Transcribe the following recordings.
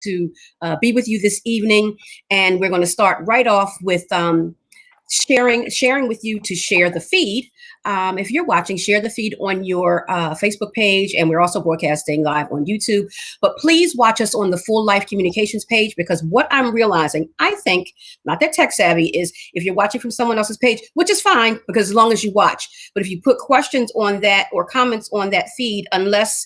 to be with you this evening. And we're going to start right off with sharing with you to share the feed. If you're watching, share the feed on your Facebook page, and we're also broadcasting live on YouTube. But please watch us on the Full Life Communications page, because what I'm realizing, I think, not that tech savvy, is if you're watching from someone else's page, which is fine, because as long as you watch, but if you put questions on that or comments on that feed, unless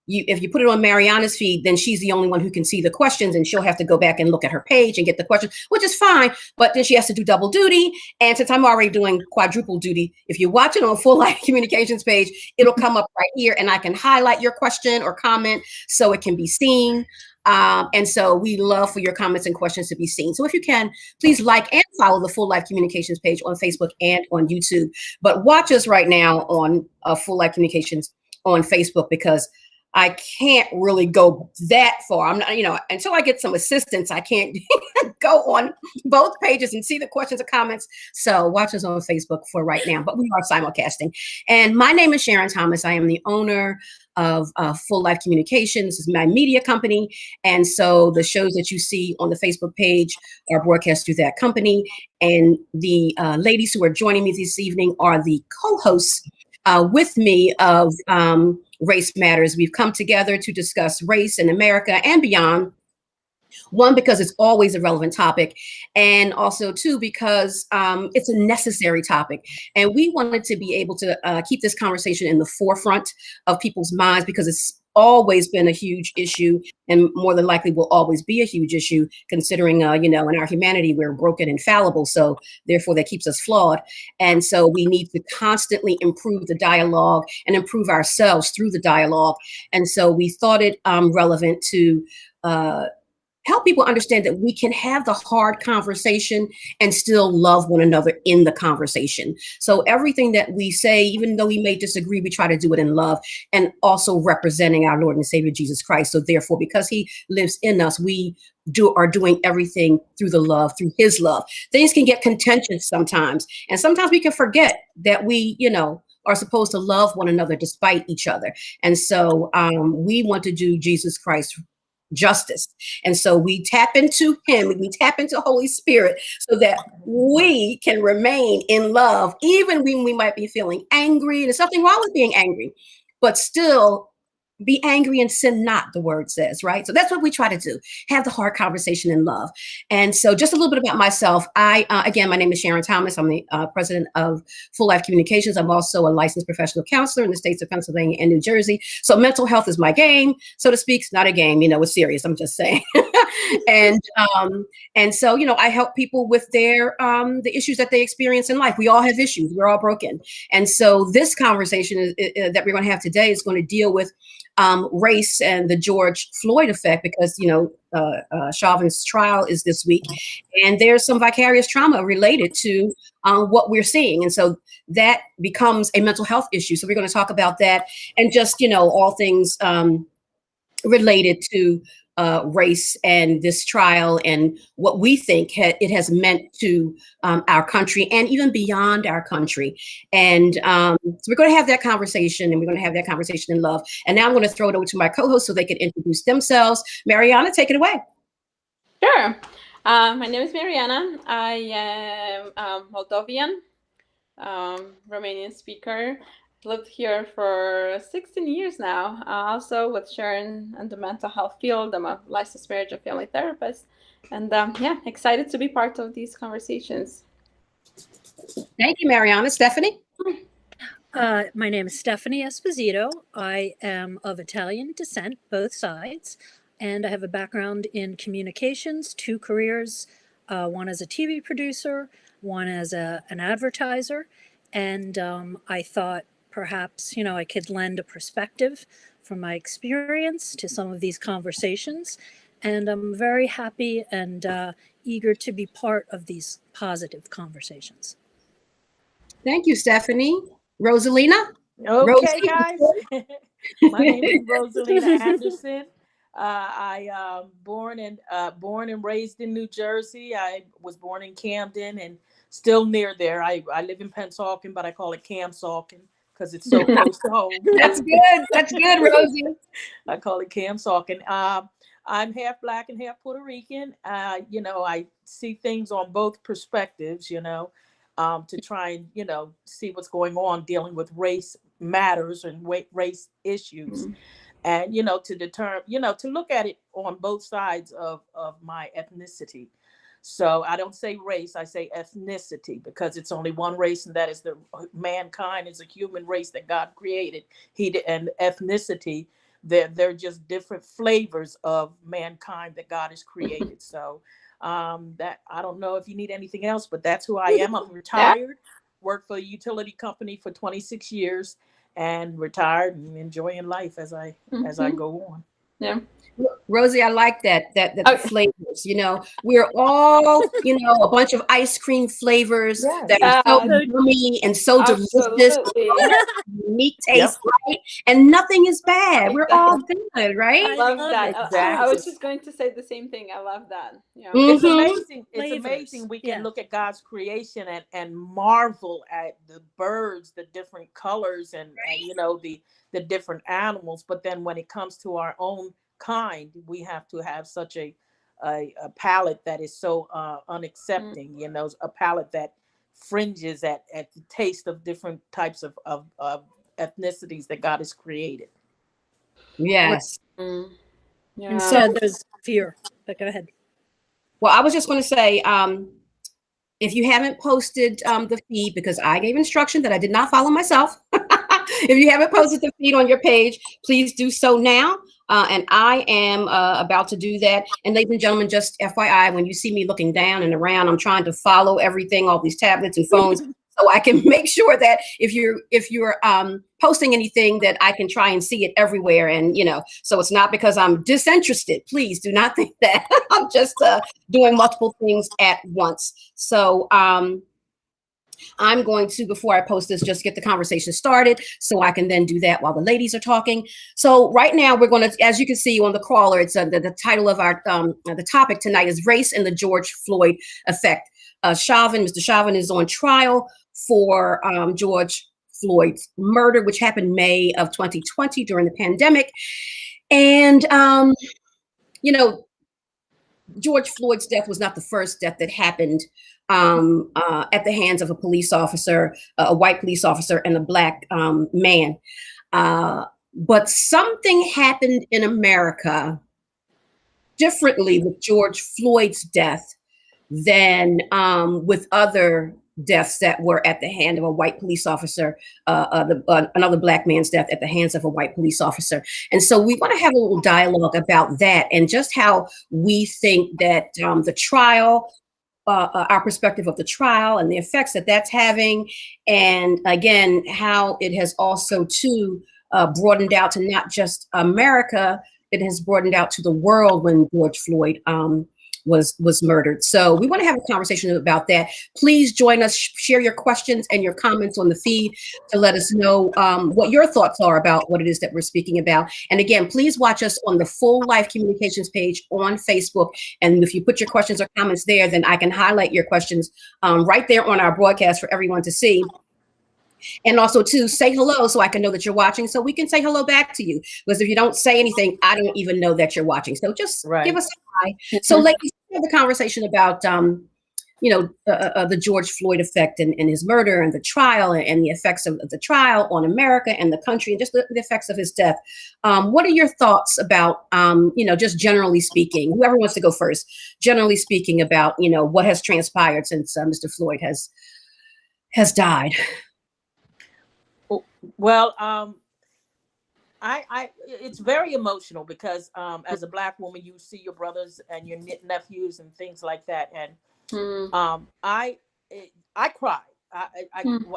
if you put it on Mariana's feed, then she's the only one who can see the questions, and she'll have to go back and look at her page and get the questions, which is fine. But then she has to do double duty. And since I'm already doing quadruple duty, if you watch it on Full Life Communications page, it'll come up right here, and I can highlight your question or comment so it can be seen. And so we love for your comments and questions to be seen. So if you can, please like and follow the Full Life Communications page on Facebook and on YouTube. But watch us right now on Full Life Communications on Facebook, because I can't really go that far. I'm not, until I get some assistance, I can't go on both pages and see the questions or comments. So watch us on Facebook for right now, but we are simulcasting. And my name is Sharon Thomas. I am the owner of Full Life Communications. This is my media company. And so the shows that you see on the Facebook page are broadcast through that company. And the ladies who are joining me this evening are the co-hosts with me of Race Matters. We've come together to discuss race in America and beyond. One, because it's always a relevant topic, and also two, because it's a necessary topic. And we wanted to be able to keep this conversation in the forefront of people's minds, because it's always been a huge issue, and more than likely will always be a huge issue, considering, in our humanity, we're broken and fallible. So therefore that keeps us flawed. And so we need to constantly improve the dialogue and improve ourselves through the dialogue. And so we thought it relevant to help people understand that we can have the hard conversation and still love one another in the conversation. So everything that we say, even though we may disagree, we try to do it in love, and also representing our Lord and Savior, Jesus Christ. So therefore, because he lives in us, we are doing everything through the love, through his love. Things can get contentious sometimes. And sometimes we can forget that we, are supposed to love one another despite each other. And so we want to do Jesus Christ justice. And so we tap into him, we tap into Holy Spirit, so that we can remain in love, even when we might be feeling angry. There's nothing wrong with being angry, but still be angry and sin not, the word says, right? So that's what we try to do, have the hard conversation in love. And so just a little bit about myself. Again, my name is Sharon Thomas. I'm the president of Full Life Communications. I'm also a licensed professional counselor in the states of Pennsylvania and New Jersey. So mental health is my game, so to speak. It's not a game, it's serious. I'm just saying. And so, I help people with the issues that they experience in life. We all have issues. We're all broken. And so this conversation that we're going to have today is going to deal with race and the George Floyd effect, because, Chauvin's trial is this week, and there's some vicarious trauma related to what we're seeing. And so that becomes a mental health issue. So we're going to talk about that, and just, all things related to race and this trial, and what we think it has meant to our country, and even beyond our country. And so we're going to have that conversation, and we're going to have that conversation in love. And now I'm going to throw it over to my co-host so they can introduce themselves. Mariana, take it away. Sure. My name is Mariana. I am Moldovan, Romanian speaker. Lived here for 16 years now, also with Sharon in the mental health field. I'm a licensed marriage and family therapist, and excited to be part of these conversations. Thank you, Mariana. Stephanie? My name is Stephanie Esposito. I am of Italian descent, both sides, and I have a background in communications, 2 careers, one as a TV producer, one as an advertiser, and I thought perhaps, I could lend a perspective from my experience to some of these conversations. And I'm very happy and eager to be part of these positive conversations. Thank you, Stephanie. Rosalina? Okay, guys. My name is Rosalina Anderson. I born and raised in New Jersey. I was born in Camden and still near there. I live in Pennsauken, but I call it Camsauken because it's so close to home. That's good. That's good, Rosie. I call it Camsauken. I'm half Black and half Puerto Rican. You know, I see things on both perspectives, you know, to try and, you know, see what's going on dealing with race matters and race issues. Mm. And, you know, to determine, you know, to look at it on both sides of my ethnicity. So I don't say race, I say ethnicity, because it's only one race, and that is the mankind is a human race that God created. And ethnicity, they're just different flavors of mankind that God has created. So that, I don't know if you need anything else, but that's who I am. I'm retired, worked for a utility company for 26 years, and retired and enjoying life as I go on. Yeah. Rosie, I like that Okay. the flavors, you know, we're all, you know, a bunch of ice cream flavors that are so yummy and so delicious, Absolutely. unique taste, right? And nothing is bad. We're all good, right? I love that. Exactly. I was just going to say the same thing. I love that. Yeah. It's Mhm. amazing. It's Flavors. amazing. We can Yeah. look at God's creation and marvel at the birds, the different colors, and you know, the different animals. But then when it comes to our own kind, we have to have such a palate that is so unaccepting. You know, a palate that fringes at the taste of different types of ethnicities that God has created. Yes. Mm. Yeah. Instead, there's fear. But go ahead. Well, I was just going to say, if you haven't posted the feed, because I gave instruction that I did not follow myself. If you haven't posted the feed on your page, please do so now. And I am about to do that. And ladies and gentlemen, just FYI, when you see me looking down and around, I'm trying to follow everything, all these tablets and phones, so I can make sure that if you're posting anything, that I can try and see it everywhere. And, you know, so it's not because I'm disinterested. Please do not think that. I'm just doing multiple things at once. So I'm going to, before I post this, just get the conversation started so I can then do that while the ladies are talking. So right now we're going to, as you can see on the crawler, it's the title of our, the topic tonight is Race and the George Floyd Effect. Mr. Chauvin is on trial for George Floyd's murder, which happened May of 2020 during the pandemic. And, you know, George Floyd's death was not the first death that happened at the hands of a police officer, a white police officer, and a black man. But something happened in America differently with George Floyd's death than with other deaths that were at the hand of a white police officer, another black man's death at the hands of a white police officer. And so we want to have a little dialogue about that and just how we think that the trial, our perspective of the trial and the effects that that's having, and again, how it has also too broadened out to not just America, it has broadened out to the world when George Floyd was murdered. So we want to have a conversation about that. Please join us, share your questions and your comments on the feed to let us know what your thoughts are about what it is that we're speaking about. And again, please watch us on the Full Life Communications page on Facebook. And if you put your questions or comments there, then I can highlight your questions right there on our broadcast for everyone to see. And also to say hello so I can know that you're watching, so we can say hello back to you. Because if you don't say anything, I don't even know that you're watching. So just give us a hi. So ladies, have the conversation about you know, the George Floyd effect and his murder and the trial and the effects of the trial on America and the country and just the effects of his death. What are your thoughts about, you know, just generally speaking, whoever wants to go first, generally speaking about, you know, what has transpired since Mr. Floyd has died? Well, it's very emotional because as a black woman, you see your brothers and your nephews and things like that, and I cried.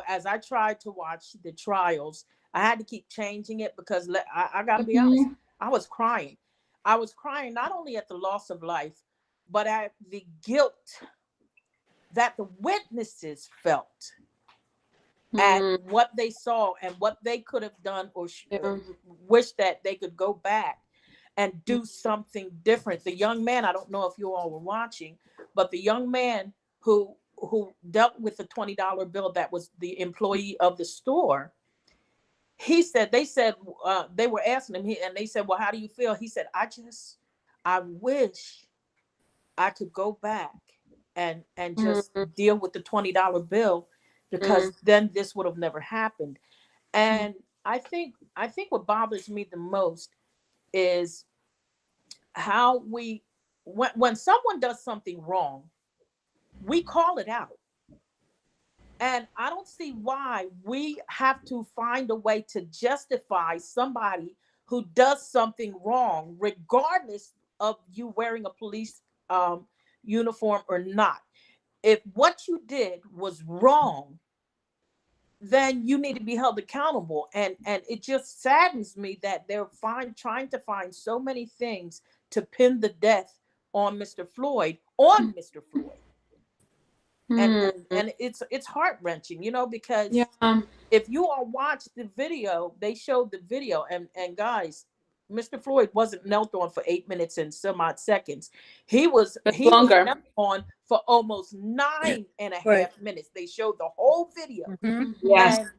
As I tried to watch the trials, I had to keep changing it because I got to be honest, I was crying. I was crying not only at the loss of life, but at the guilt that the witnesses felt. At what they saw and what they could have done or wish that they could go back and do something different. The young man, I don't know if you all were watching, but the young man who dealt with the $20 bill that was the employee of the store, he said, they were asking him, and they said, well, how do you feel? He said, I I wish I could go back and just deal with the $20 bill, because then this would have never happened. And I think what bothers me the most is how when someone does something wrong, we call it out. And I don't see why we have to find a way to justify somebody who does something wrong, regardless of you wearing a police uniform or not. If what you did was wrong, then you need to be held accountable. And it just saddens me that they're trying to find so many things to pin the death on Mr. Floyd, and it's heart-wrenching, because if you all watch the video, they showed the video, and guys, Mr. Floyd wasn't knelt on for 8 minutes and some odd seconds. He was longer. knelt on for almost 9.5 minutes. They showed the whole video. Yes. And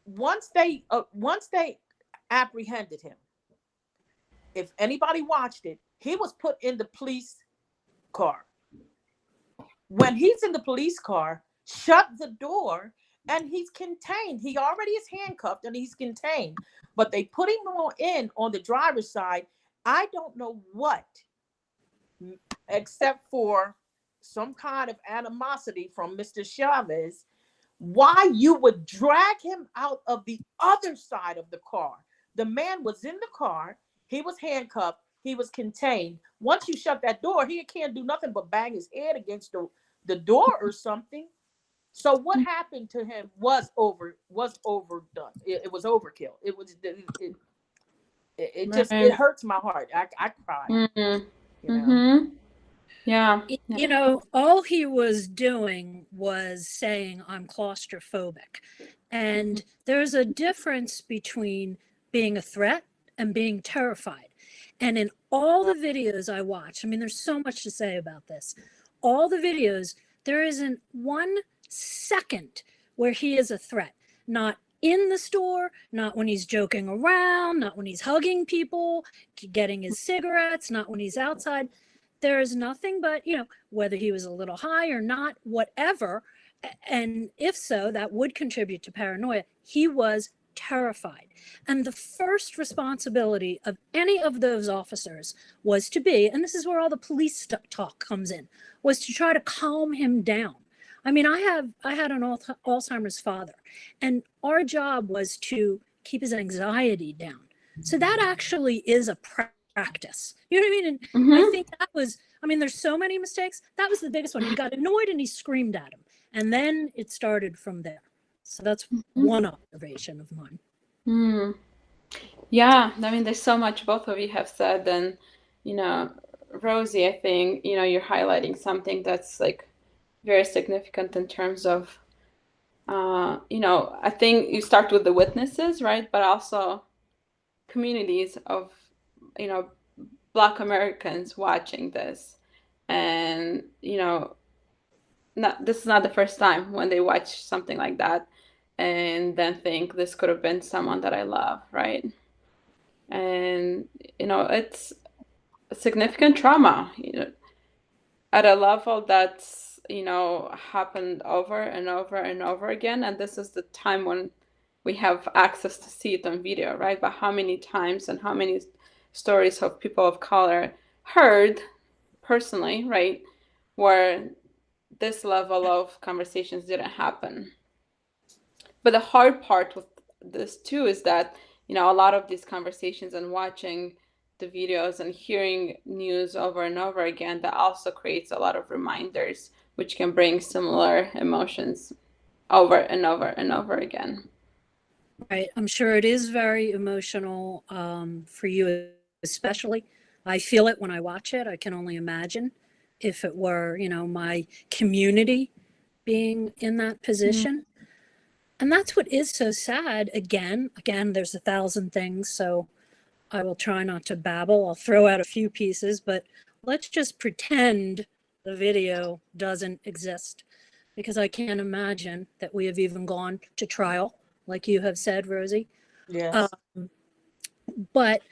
once they apprehended him, if anybody watched it, he was put in the police car. When he's in the police car, shut the door, and he's contained. He already is handcuffed and he's contained, but they put him on the driver's side. I don't know what, except for some kind of animosity from Mr. Chavez, why you would drag him out of the other side of the car. The man was in the car. He was handcuffed. He was contained. Once you shut that door, he can't do nothing but bang his head against the door or something. So what happened to him was overdone. It was overkill. It hurts my heart. I cry. Yeah. All he was doing was saying, I'm claustrophobic. And there's a difference between being a threat and being terrified. And in all the videos I watch, there's so much to say about this. All the videos, there isn't 1 second where he is a threat. Not in the store, not when he's joking around, not when he's hugging people, getting his cigarettes, not when he's outside. There is nothing but, whether he was a little high or not, whatever. And if so, that would contribute to paranoia. He was terrified. And the first responsibility of any of those officers was to be, and this is where all the police talk comes in, was to try to calm him down. I had an Alzheimer's father, and our job was to keep his anxiety down. So that actually is a practice. You know what I mean? And I think that was, there's so many mistakes. That was the biggest one. He got annoyed and he screamed at him. And then it started from there. So that's one observation of mine. Yeah, there's so much both of you have said. And, Rosie, I think, you're highlighting something that's like very significant in terms of, I think you start with the witnesses, right? But also communities of, Black Americans watching this. And, this is not the first time when they watch something like that and then think this could have been someone that I love, right? And, it's a significant trauma, at a level that's, happened over and over and over again. And this is the time when we have access to see it on video, right? But how many times and how many stories of people of color heard personally, right, where this level of conversations didn't happen. But the hard part with this too is that, a lot of these conversations and watching the videos and hearing news over and over again, that also creates a lot of reminders, which can bring similar emotions over and over and over again. Right. I'm sure it is very emotional for you, especially. I feel it when I watch it. I can only imagine if it were, my community being in that position. And that's what is so sad. Again, there's 1,000 things, so I will try not to babble. I'll throw out a few pieces, but let's just pretend the video doesn't exist, because I can't imagine that we have even gone to trial, like you have said, Rosie. Yes. But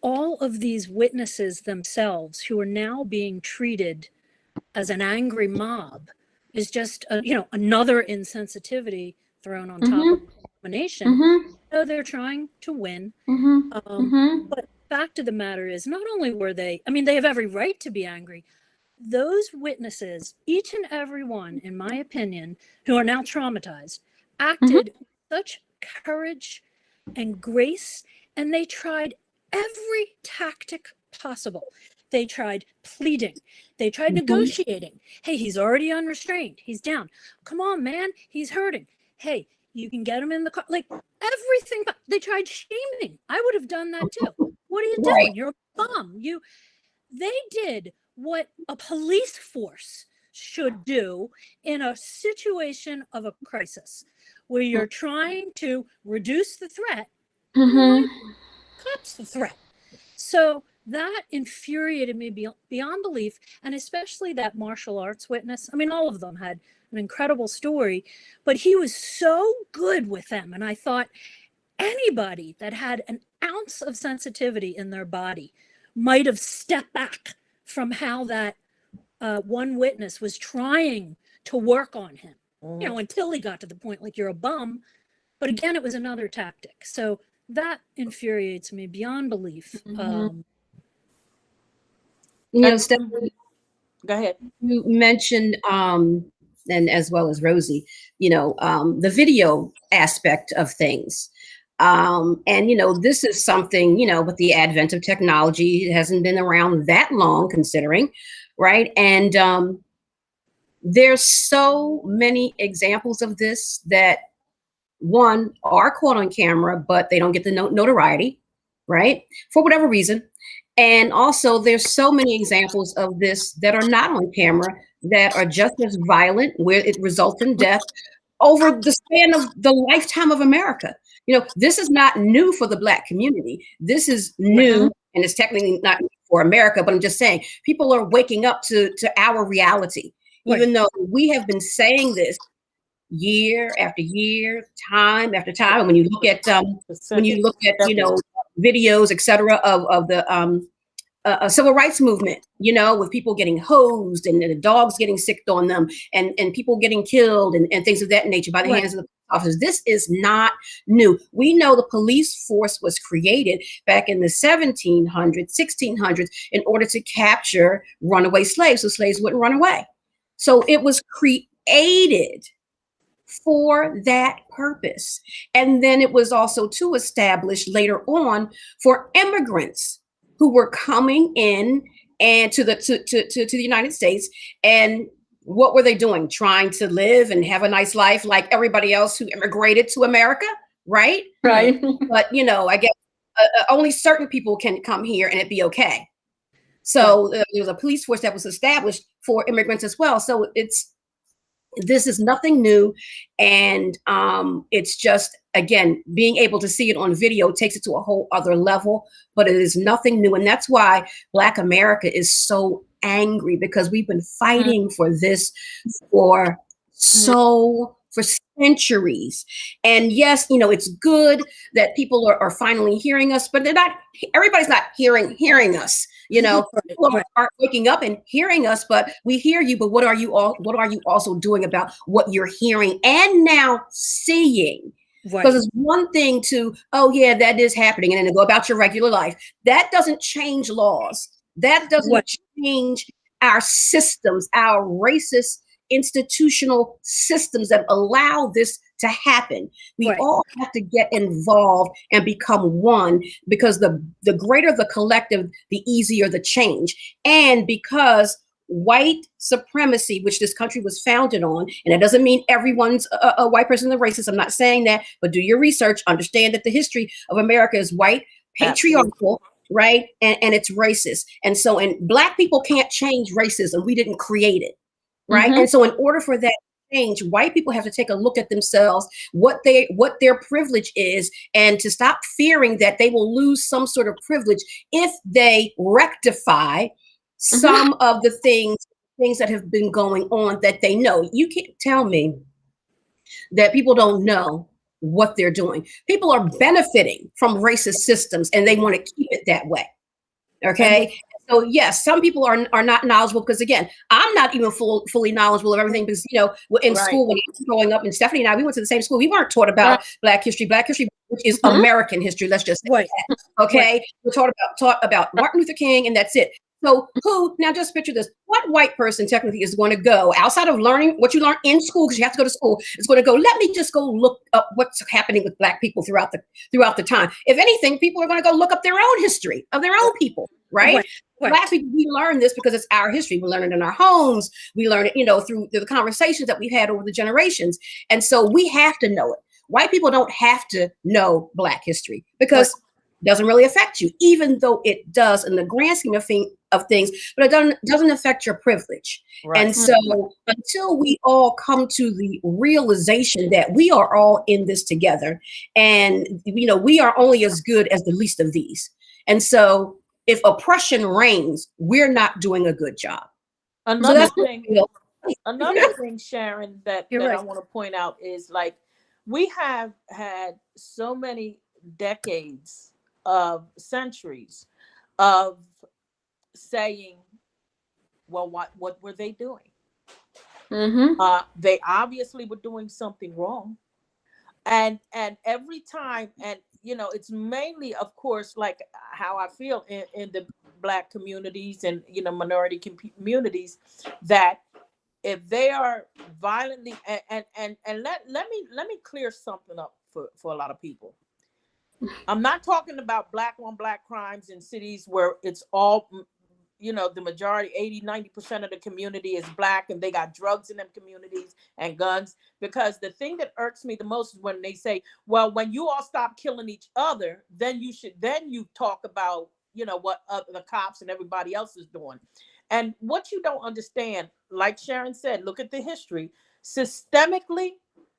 all of these witnesses themselves who are now being treated as an angry mob is just, another insensitivity thrown on top of the nation. They're trying to win. But the fact of the matter is, not only were they have every right to be angry. Those witnesses, each and every one, in my opinion, who are now traumatized, acted with such courage and grace, and they tried every tactic possible. They tried pleading. They tried negotiating. Hey, he's already unrestrained. He's down. Come on, man. He's hurting. Hey, you can get him in the car. Like everything. But they tried shaming. I would have done that too. What are you doing? You're a bum. They did what a police force should do in a situation of a crisis where you're trying to reduce the threat, cops the threat. So that infuriated me beyond belief, and especially that martial arts witness. I mean, all of them had an incredible story, but he was so good with them. And I thought anybody that had an ounce of sensitivity in their body might have stepped back from how that one witness was trying to work on him, until he got to the point like, you're a bum. But again, it was another tactic. So that infuriates me beyond belief. Stephanie, Go ahead. you mentioned, and as well as Rosie, the video aspect of things. And, this is something, with the advent of technology, it hasn't been around that long considering, right? And there's so many examples of this that, one, are caught on camera, but they don't get the notoriety, right? For whatever reason. And also there's so many examples of this that are not on camera that are just as violent, where it results in death over the span of the lifetime of America. This is not new for the Black community. This is new, and it's technically not for America, but I'm just saying people are waking up to our reality, even though we have been saying this year after year, time after time. And when you look at videos, et cetera, of the civil rights movement, with people getting hosed and the dogs getting sicked on them and people getting killed and things of that nature by the hands of the officers. This is not new. We know the police force was created back in the 1700s, 1600s in order to capture runaway slaves so slaves wouldn't run away. So it was created for that purpose. And then it was also to establish later on for immigrants who were coming in and to the United States. And what were they doing? Trying to live and have a nice life like everybody else who immigrated to America, right? Right. But, I guess only certain people can come here and it be okay. So there was a police force that was established for immigrants as well. So this is nothing new. And it's just, again, being able to see it on video takes it to a whole other level, but it is nothing new. And that's why Black America is so angry, because we've been fighting for this for centuries. And yes, it's good that people are finally hearing us, but everybody's not hearing us. People aren't waking up and hearing us, but we hear you. But what are you also doing about what you're hearing and now seeing? Because it's one thing to, oh yeah, that is happening, and then to go about your regular life. That doesn't change laws. That doesn't change our systems, our racist institutional systems that allow this to happen. We all have to get involved and become one, because the greater the collective, the easier the change. And because white supremacy, which this country was founded on, and it doesn't mean everyone's a white person is racist. I'm not saying that, but do your research, understand that the history of America is white, patriarchal, right? And it's racist. And so, and Black people can't change racism. We didn't create it. Right. And so in order for that to change, white people have to take a look at themselves, what their privilege is, and to stop fearing that they will lose some sort of privilege if they rectify some of the things that have been going on that they know. You can't tell me that people don't know what they're doing. People are benefiting from racist systems and they want to keep it that way. Okay. So yes, some people are not knowledgeable because again, I'm not even fully knowledgeable of everything because in school when I was growing up, and Stephanie and I, we went to the same school. We weren't taught about Black history, which is American history. Let's just say that. Okay, we're taught about Martin Luther King, and that's it. So now just picture this: what white person technically is going to go outside of learning what you learn in school because you have to go to school? Is going to go. Let me just go look up what's happening with Black people throughout the time. If anything, people are going to go look up their own history of their own people. Right? Black people, we learn this because it's our history. We learn it in our homes. We learn it, through the conversations that we've had over the generations. And so we have to know it. White people don't have to know Black history because it doesn't really affect you, even though it does in the grand scheme of things, but it doesn't affect your privilege. Right. And so until we all come to the realization that we are all in this together and, we are only as good as the least of these. And so if oppression reigns, we're not doing a good job. Another thing, Sharon, that I want to point out is like we have had so many decades of centuries of saying, well, what were they doing? They obviously were doing something wrong. And every time, and it's mainly, of course, like how I feel in the Black communities and minority communities, that if they are violently and let me clear something up for a lot of people. I'm not talking about Black on Black crimes in cities where it's all the majority, 80-90% of the community is Black and they got drugs in them communities and guns. Because the thing that irks me the most is when they say, well, when you all stop killing each other, then you talk about, what the cops and everybody else is doing. And what you don't understand, like Sharon said, look at the history. Systemically,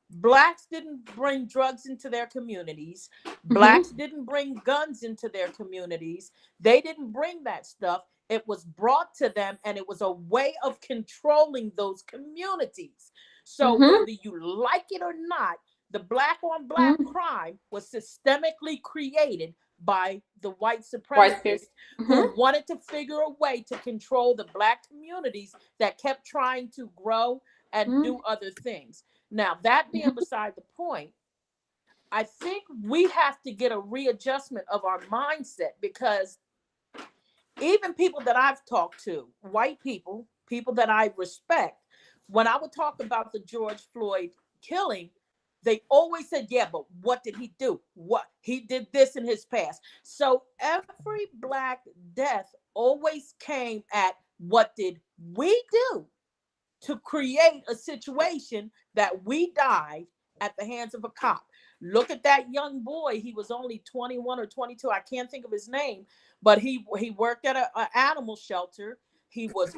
Blacks didn't bring drugs into their communities. Blacks didn't bring guns into their communities. They didn't bring that stuff. It was brought to them, and it was a way of controlling those communities. So whether you like it or not, the Black on Black crime was systemically created by the white supremacists who wanted to figure a way to control the Black communities that kept trying to grow and do other things. Now, that being beside the point, I think we have to get a readjustment of our mindset, because even people that I've talked to, white people that I respect, when I would talk about the George Floyd killing, they always said, yeah, but what did he do? What he did this in his past. So every Black death always came at what did we do to create a situation that we died at the hands of a cop. Look at that young boy. He was only 21 or 22. I can't think of his name, but he worked at an animal shelter. He was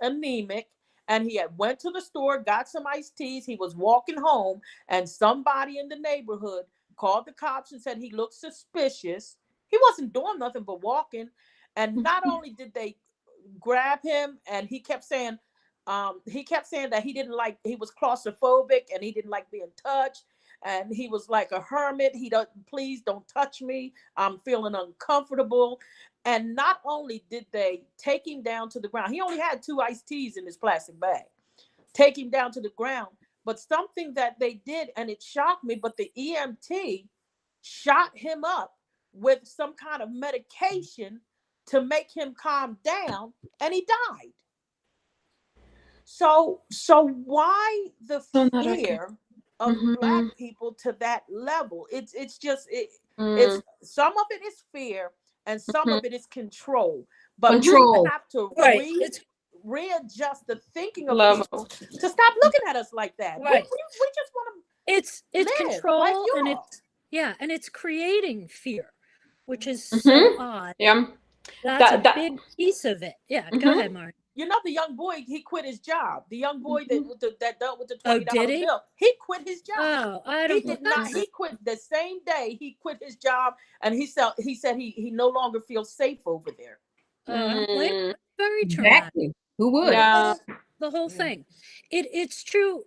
anemic, and he had went to the store, got some iced teas. He was walking home, and somebody in the neighborhood called the cops and said he looked suspicious. He wasn't doing nothing but walking. And not only did they grab him, and he kept saying that he was claustrophobic and he didn't like being touched. And he was like a hermit. Please don't touch me. I'm feeling uncomfortable. And not only did they take him down to the ground, he only had 2 iced teas in his plastic bag, take him down to the ground. But something that they did, and it shocked me, but the EMT shot him up with some kind of medication to make him calm down, and he died. So why the fear of Black people to that level? It's some of it is fear and some of it is control. But we have to readjust the thinking of people to stop looking at us like that. Right. We just want to. It's control, like and it's creating fear, which is so odd. Yeah, that's a big piece of it. Yeah, go ahead, Mark. The young boy, he quit his job. The young boy that dealt with the $20 bill, he quit his job. Oh, I don't. He did not. He quit the same day. He quit his job, and he said he no longer feels safe over there. Very traumatic. Exactly. Who would? Yeah. The whole thing. It's true.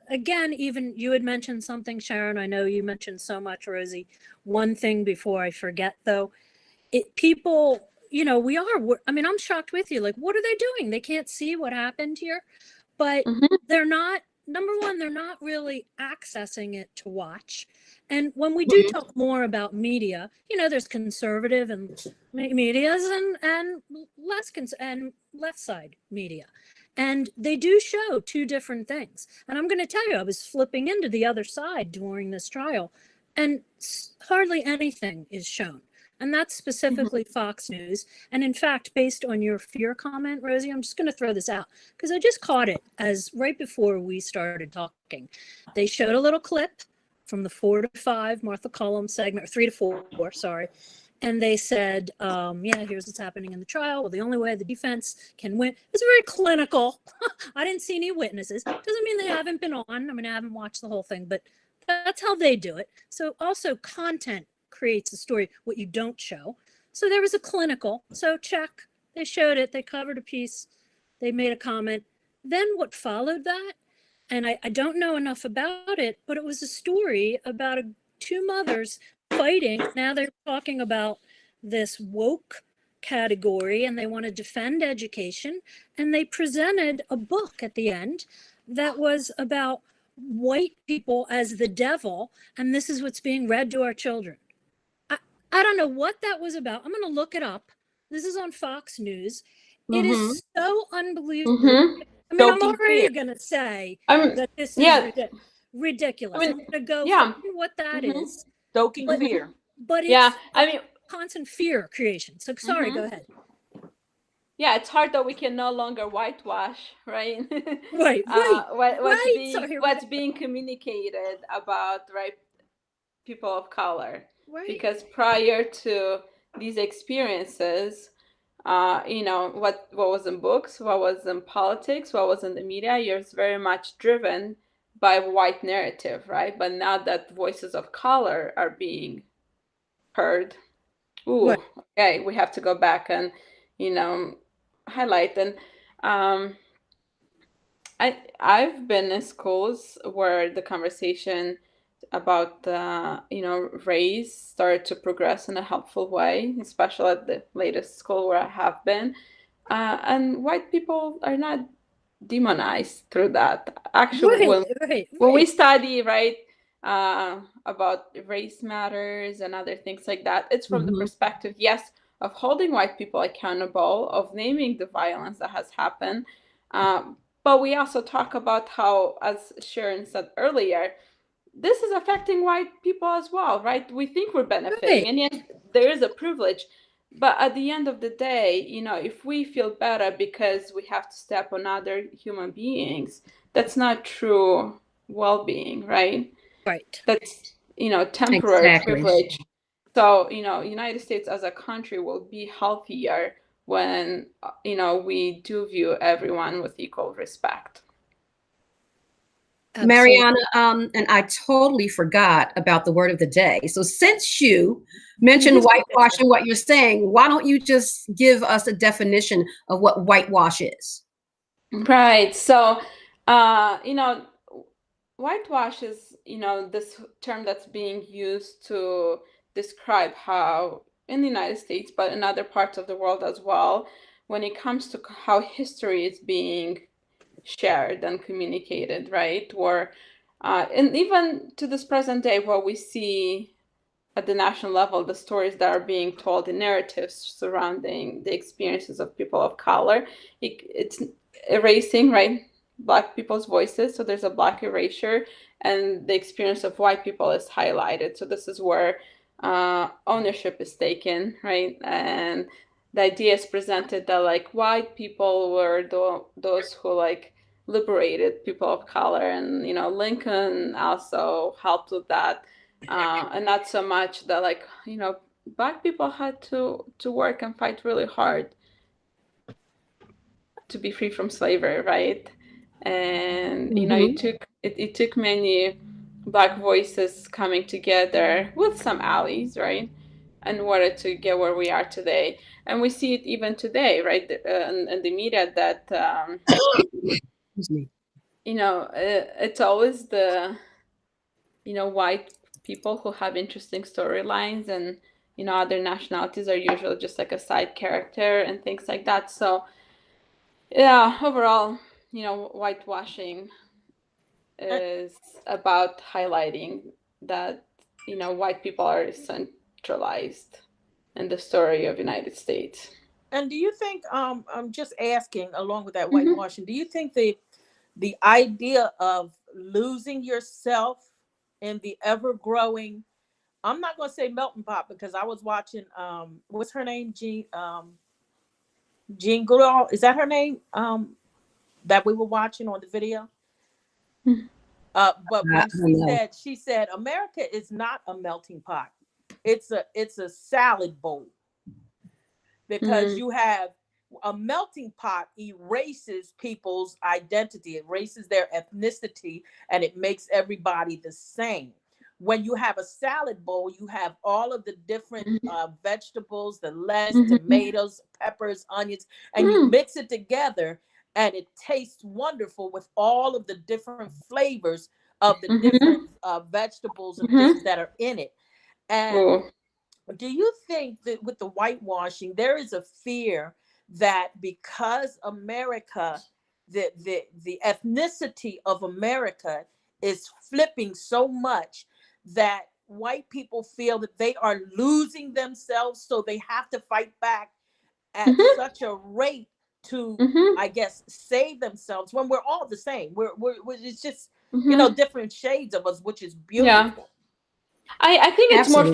Again, even you had mentioned something, Sharon. I know you mentioned so much, Rosie. One thing before I forget, though, people, you know, I mean, I'm shocked with you. Like, what are they doing? They can't see what happened here, but they're not, number one, they're not really accessing it to watch. And when we do talk more about media, you know, there's conservative and medias and and left side media. And they do show two different things. And I'm going to tell you, I was flipping into the other side during this trial, and hardly anything is shown. And that's specifically Fox News. And in fact, based on your fear comment, Rosie, I'm just going to throw this out because I just caught it as right before we started talking. They showed a little clip from the 4 to 5 Martha Cullum segment, or 3 to 4, sorry. And they said, yeah, here's what's happening in the trial. Well, the only way the defense can win is very clinical. I didn't see any witnesses. Doesn't mean they haven't been on. I mean, I haven't watched the whole thing, but that's how they do it. So also content creates a story, what you don't show. So there was a clinical, so check. They showed it, they covered a piece, they made a comment. Then what followed that, and I don't know enough about it, but it was a story about two mothers fighting. Now they're talking about this woke category and they want to defend education. And they presented a book at the end that was about white people as the devil. And this is what's being read to our children. I don't know what that was about. I'm going to look it up. This is on Fox News. It is so unbelievable. I mean, I'm already going to say that this is ridiculous. I mean, I'm going to go find what that is. Stoking fear. But it's I mean, constant fear creation. So sorry, go ahead. Yeah, it's hard that we can no longer whitewash, right? Right. What's being communicated about, right, people of color. Right. Because prior to these experiences, you know, what was in books, what was in politics, what was in the media, you're very much driven by white narrative, right? But now that voices of color are being heard, okay, we have to go back and, you know, highlight. And I've been in schools where the conversation about you know, race started to progress in a helpful way, especially at the latest school where I have been, and white people are not demonized through that. Actually, when we study, right, about race matters and other things like that, it's from the perspective, yes, of holding white people accountable, of naming the violence that has happened, but we also talk about how, as Sharon said earlier, this is affecting white people as well, right? We think we're benefiting, and yes, there is a privilege. But at the end of the day, you know, if we feel better because we have to step on other human beings, that's not true well-being, right? Right. That's, you know, temporary privilege. So, you know, United States as a country will be healthier when, you know, we do view everyone with equal respect. Absolutely. Mariana, and I totally forgot about the word of the day. So since you mentioned whitewashing, what you're saying, why don't you just give us a definition of what whitewash is? Right. So, you know, whitewash is, you know, this term that's being used to describe how in the United States, but in other parts of the world as well, when it comes to how history is being shared and communicated, right? Or and even to this present day, where we see at the national level the stories that are being told, the narratives surrounding the experiences of people of color, it's erasing, right, Black people's voices. So there's a Black erasure, and the experience of white people is highlighted. So this is where ownership is taken, right? And the idea is presented that like white people were those who like liberated people of color, and you know, Lincoln also helped with that, and not so much that like, you know, Black people had to work and fight really hard to be free from slavery, right? And you know, it took many Black voices coming together with some allies, right, in order to get where we are today. And we see it even today, right, in the media, that you know, it's always the, you know, white people who have interesting storylines, and other nationalities are usually just like a side character and things like that. So yeah, overall, whitewashing is about highlighting that, white people are centralized in the story of United States. And do you think, I'm just asking, along with that whitewashing, do you think the idea of losing yourself in the ever growing, I'm not going to say melting pot, because I was watching, what's her name? Jean Goodall, is that her name? That we were watching on the video. But when she said America is not a melting pot. It's a salad bowl, because you have a melting pot erases people's identity, it erases their ethnicity, and it makes everybody the same. When you have a salad bowl, you have all of the different vegetables, the lettuce, tomatoes, peppers, onions, and you mix it together, and it tastes wonderful with all of the different flavors of the different vegetables and things that are in it. And do you think that with the whitewashing, there is a fear that because America, the ethnicity of America is flipping so much, that white people feel that they are losing themselves, so they have to fight back at such a rate to, I guess, save themselves, when we're all the same? We're it's just different shades of us, which is beautiful. Yeah. I think it's Absolutely. more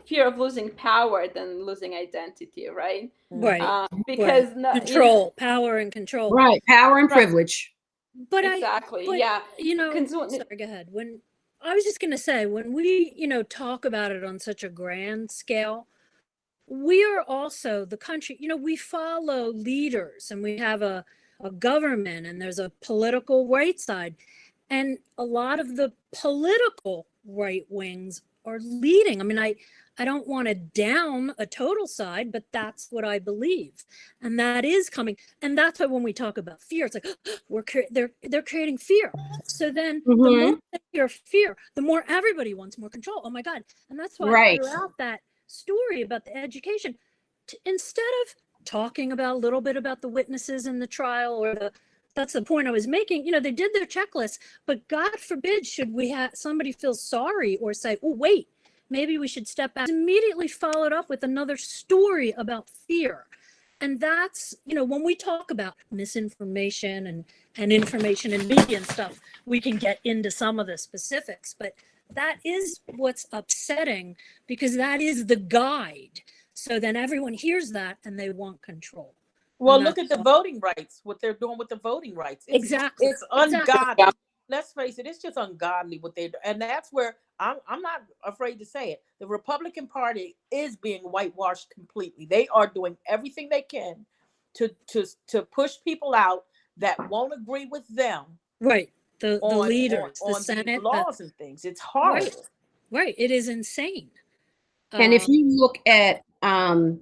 fear of losing power than losing identity, right? Right. Because control, power and control. Right. Power and privilege. But exactly. sorry, go ahead. When I was just going to say, when we, talk about it on such a grand scale, we are also the country, we follow leaders, and we have a government, and there's a political right side. And a lot of the political right wings are leading. I mean, I don't want to down a total side, but that's what I believe. And that is coming. And that's why when we talk about fear, it's like, they're creating fear. So then the more they hear fear, the more everybody wants more control. Oh my God. And that's why throughout that story about the education, instead of talking about a little bit about the witnesses in the trial, or that's the point I was making, they did their checklist, but God forbid should we have somebody feel sorry or say, oh wait, maybe we should step back. Immediately followed up with another story about fear. And that's, when we talk about misinformation and information and media and stuff, we can get into some of the specifics, but that is what's upsetting, because that is the guide. So then everyone hears that and they want control. Well, look at the voting rights, what they're doing with the voting rights. Exactly. It's ungodly. Let's face it, it's just ungodly what they do. And that's where I'm not afraid to say it. The Republican Party is being whitewashed completely. They are doing everything they can to push people out that won't agree with them. Right. The leaders, the Senate, laws and things. It's horrible. Right. It is insane. And if you look at, again,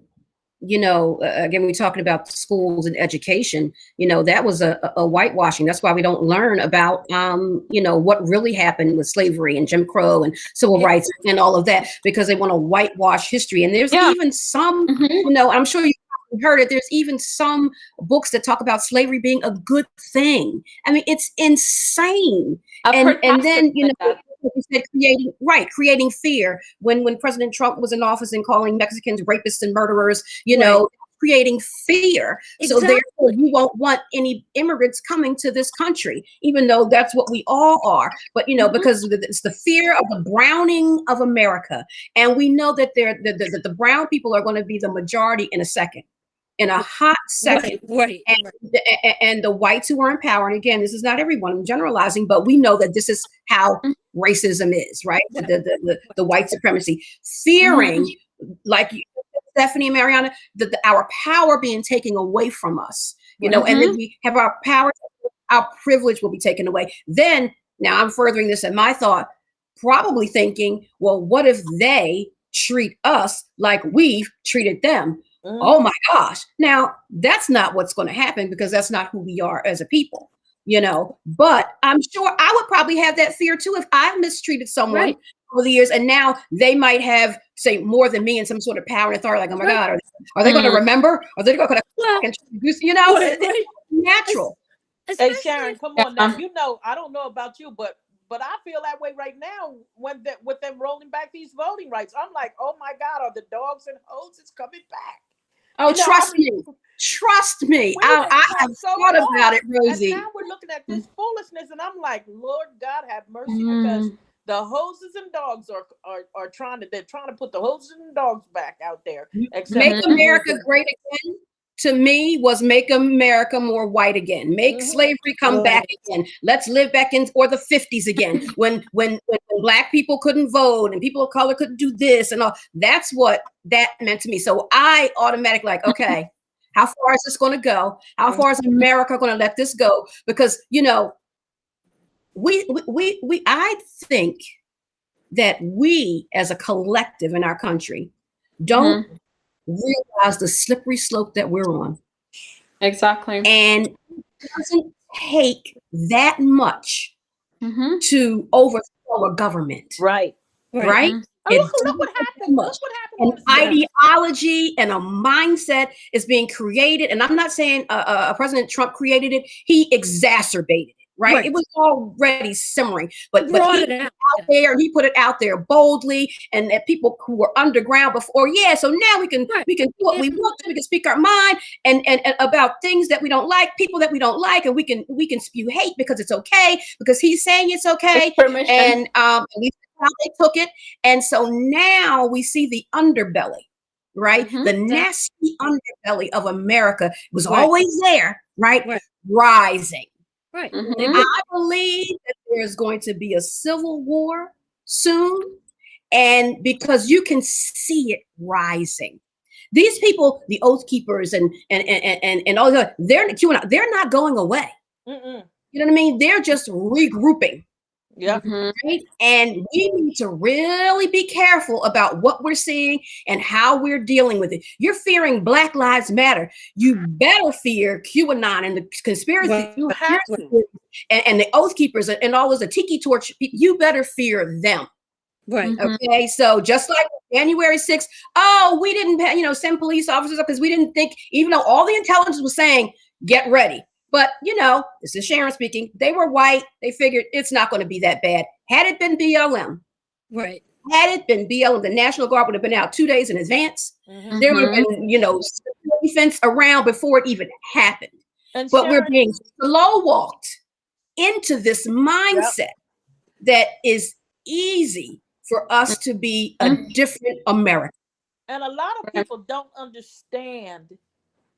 we're talking about schools and education, that was a whitewashing. That's why we don't learn about, what really happened with slavery and Jim Crow and civil rights and all of that, because they want to whitewash history. And there's even some, I'm sure you heard it, there's even some books that talk about slavery being a good thing. I mean, it's insane. And then, you said creating fear. When President Trump was in office and calling Mexicans rapists and murderers, creating fear. Exactly. So therefore you won't want any immigrants coming to this country, even though that's what we all are. But, because it's the fear of the browning of America. And we know that the brown people are going to be the majority in a second. In a hot second. Right. And the whites who are in power, and again, this is not everyone, I'm generalizing, but we know that this is how racism is, right? The white supremacy, fearing, like Stephanie and Mariana, our power being taken away from us, and then we have our power, our privilege will be taken away. Then, now I'm furthering this in my thought, probably thinking, well, what if they treat us like we've treated them? Oh my gosh. Now that's not what's going to happen, because that's not who we are as a people, but I'm sure I would probably have that fear too if I mistreated someone over the years, and now they might have say more than me in some sort of power and authority. Like, oh my God, are they going to remember? Are they going to you know? It's natural. Hey Sharon, come on now. You know, I don't know about you, but I feel that way right now with them rolling back these voting rights. I'm like, oh my God, are the dogs and hoses coming back? Oh, trust me. Trust me. I have thought about it, Rosie. And now we're looking at this foolishness, and I'm like, Lord God, have mercy, because the hoses and dogs are trying to put the hoses and dogs back out there. Make America great again, to me, was make America more white again. Make slavery come back again. Let's live back in or the 50s again, when Black people couldn't vote and people of color couldn't do this and all. That's what that meant to me. So I automatically like, okay, how far is this going to go? How far is America going to let this go? Because, you know, I think that we as a collective in our country don't realize the slippery slope that we're on. Exactly. And it doesn't take that much to overthrow a government. Right. Right? Look what happened. Look what happened. An ideology and a mindset is being created. And I'm not saying President Trump created it. He exacerbated it. Right? It was already simmering, but he put it out there. He put it out there boldly, and that people who were underground before, so now we can do what we want to. We can speak our mind and about things that we don't like, people that we don't like, and we can spew hate because it's okay, because he's saying it's okay, and at least how they took it. And so now we see the underbelly, right? The nasty underbelly of America was always there, right? Rising. Right. I believe that there's going to be a civil war soon, and because you can see it rising. These people, the Oath Keepers and all that, they're not going away. You know what I mean? They're just regrouping. Yeah. Right? And we need to really be careful about what we're seeing and how we're dealing with it. You're fearing Black Lives Matter. You better fear QAnon and the conspiracy. You have to. And the Oath Keepers and all those the Tiki Torch people. You better fear them. Right. Okay. So just like January 6th, we didn't, send police officers up because we didn't think, even though all the intelligence was saying, get ready. But, this is Sharon speaking. They were white. They figured it's not going to be that bad. Had it been BLM, the National Guard would have been out 2 days in advance. There would have been, defense around before it even happened. But Sharon, we're being slow walked into this mindset that is easy for us to be a different America. And a lot of people don't understand.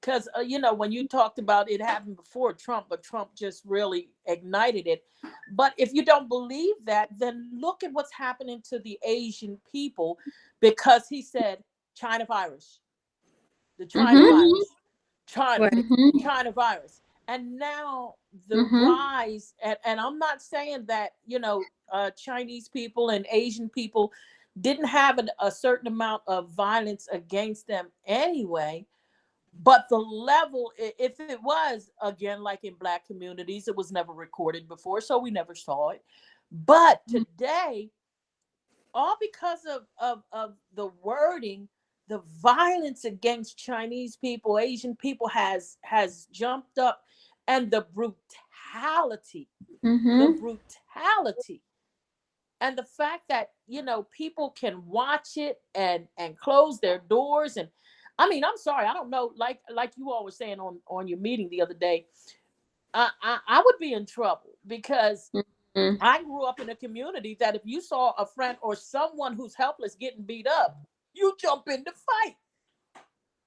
Because, when you talked about it happened before Trump, but Trump just really ignited it. But if you don't believe that, then look at what's happening to the Asian people, because he said China virus, the China virus, China virus. And now the rise, and I'm not saying that, Chinese people and Asian people didn't have a certain amount of violence against them anyway. But the level, if it was, again, like in Black communities, it was never recorded before, so we never saw it. But today, all because of the wording, the violence against Chinese people, Asian people has jumped up, and the brutality, and the fact that, people can watch it and close their doors. And I mean, I'm sorry, I don't know, like you all were saying on your meeting the other day, I would be in trouble, because I grew up in a community that if you saw a friend or someone who's helpless getting beat up, you jump in to fight.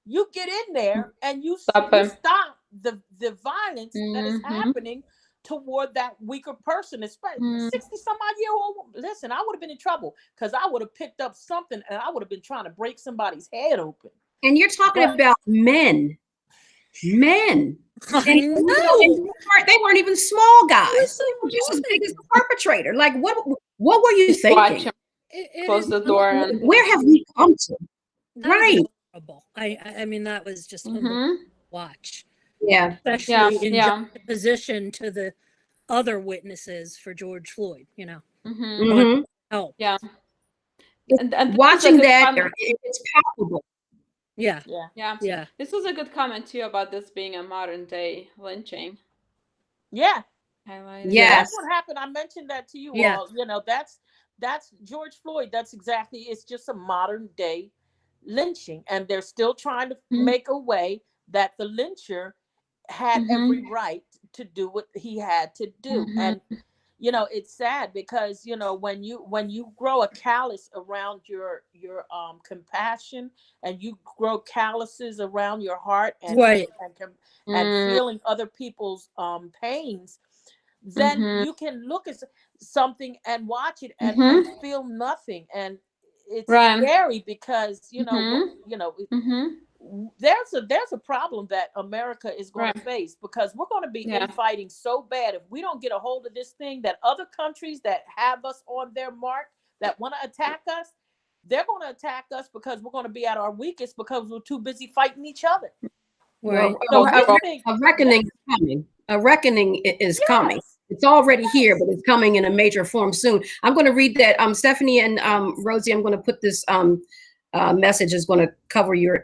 You get in there and you stop the violence that is happening toward that weaker person, especially 60-some-odd-year-old. Listen, I would have been in trouble, because I would have picked up something and I would have been trying to break somebody's head open. And you're talking about men. And, they weren't even small guys. They were just as big as the perpetrator. Like, what were you thinking? Close the door. Where have we come to? Right. I mean, that was just watch. Yeah. Especially in juxtaposition to the other witnesses for George Floyd, help. And this is a Watching good that, comment. it's palpable. Yeah. Yeah. Yeah. Yeah. This was a good comment too about this being a modern day lynching. Yeah. Highlighted. Yes. That's what happened. I mentioned that to you Yeah. all. You know, that's George Floyd. That's exactly. It's just a modern day lynching, and they're still trying to Mhm. make a way that the lyncher had every Mhm. right to do what he had to do. Mhm. And you know, it's sad because you know when you grow a callus around your compassion, and you grow calluses around your heart, and Right. and Mm. feeling other people's pains, then Mhm. you can look at something and watch it and Mhm. feel nothing. And it's Right. scary because you know Mhm. Mhm. there's a problem that America is going to Right. face, because we're going to be Yeah. infighting so bad if we don't get a hold of this thing, that other countries that have us on their mark, that want to attack us, they're going to attack us because we're going to be at our weakest because we're too busy fighting each other. Right. Well, So this thing, a reckoning is coming. A reckoning is coming. yes, It's already here, but it's coming in a major form soon. I'm going to read that. Stephanie and Rosie, I'm going to put this message is going to cover you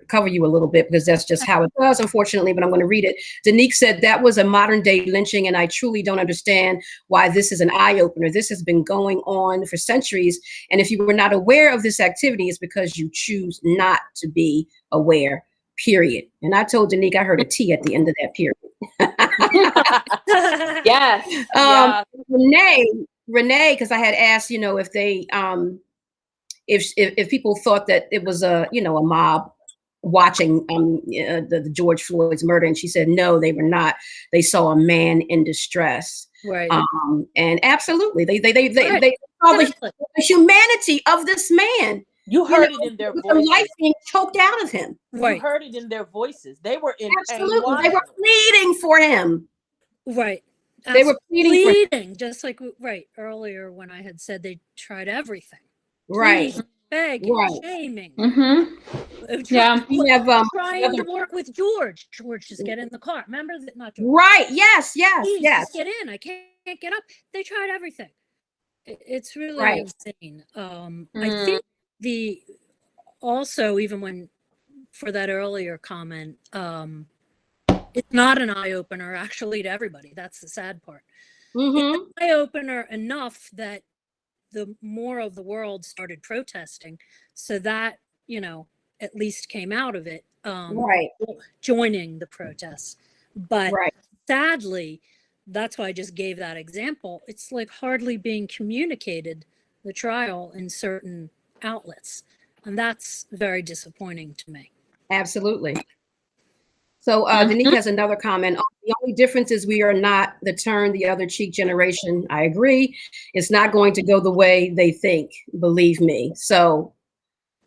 a little bit, because that's just how it does, unfortunately. But I'm going to read it. Danique said that was a modern day lynching, and I truly don't understand why this is an eye opener. This has been going on for centuries, and if you were not aware of this activity, it's because you choose not to be aware. Period. And I told Danique I heard a T at the end of that period. Yes. um, Yeah. Renee, because I had asked, if they, if people thought that it was a mob watching the George Floyd's murder, and she said no, they were not. They saw a man in distress. Right. And absolutely, they Right. saw Exactly. the humanity of this man. you heard it in their with the life voices. being choked out of him. You Right. heard it in their voices. They were in pain Absolutely, they watching were it. pleading for him. Right. They were pleading for him. Pleading, just like right earlier when I had said they tried everything. Right. Pleading, begging, Right. shaming. Mhm. Yeah. We have Trying to work with George. George, just get in the car. Remember that? Not George. right. Yes. Yes. Please, Yes. just get in. I can't get up. They tried everything. It's really Right. insane. I think also, even when for that earlier comment, it's not an eye opener actually to everybody. That's the sad part. It's an eye opener enough that the more of the world started protesting, so that at least came out of it, Right. joining the protests. But Right. sadly, that's why I just gave that example. It's like hardly being communicated, the trial, in certain outlets, and that's very disappointing to me. Absolutely. So Danique has another comment. The only difference is we are not the turn the other cheek generation. I agree. It's not going to go the way they think. Believe me. So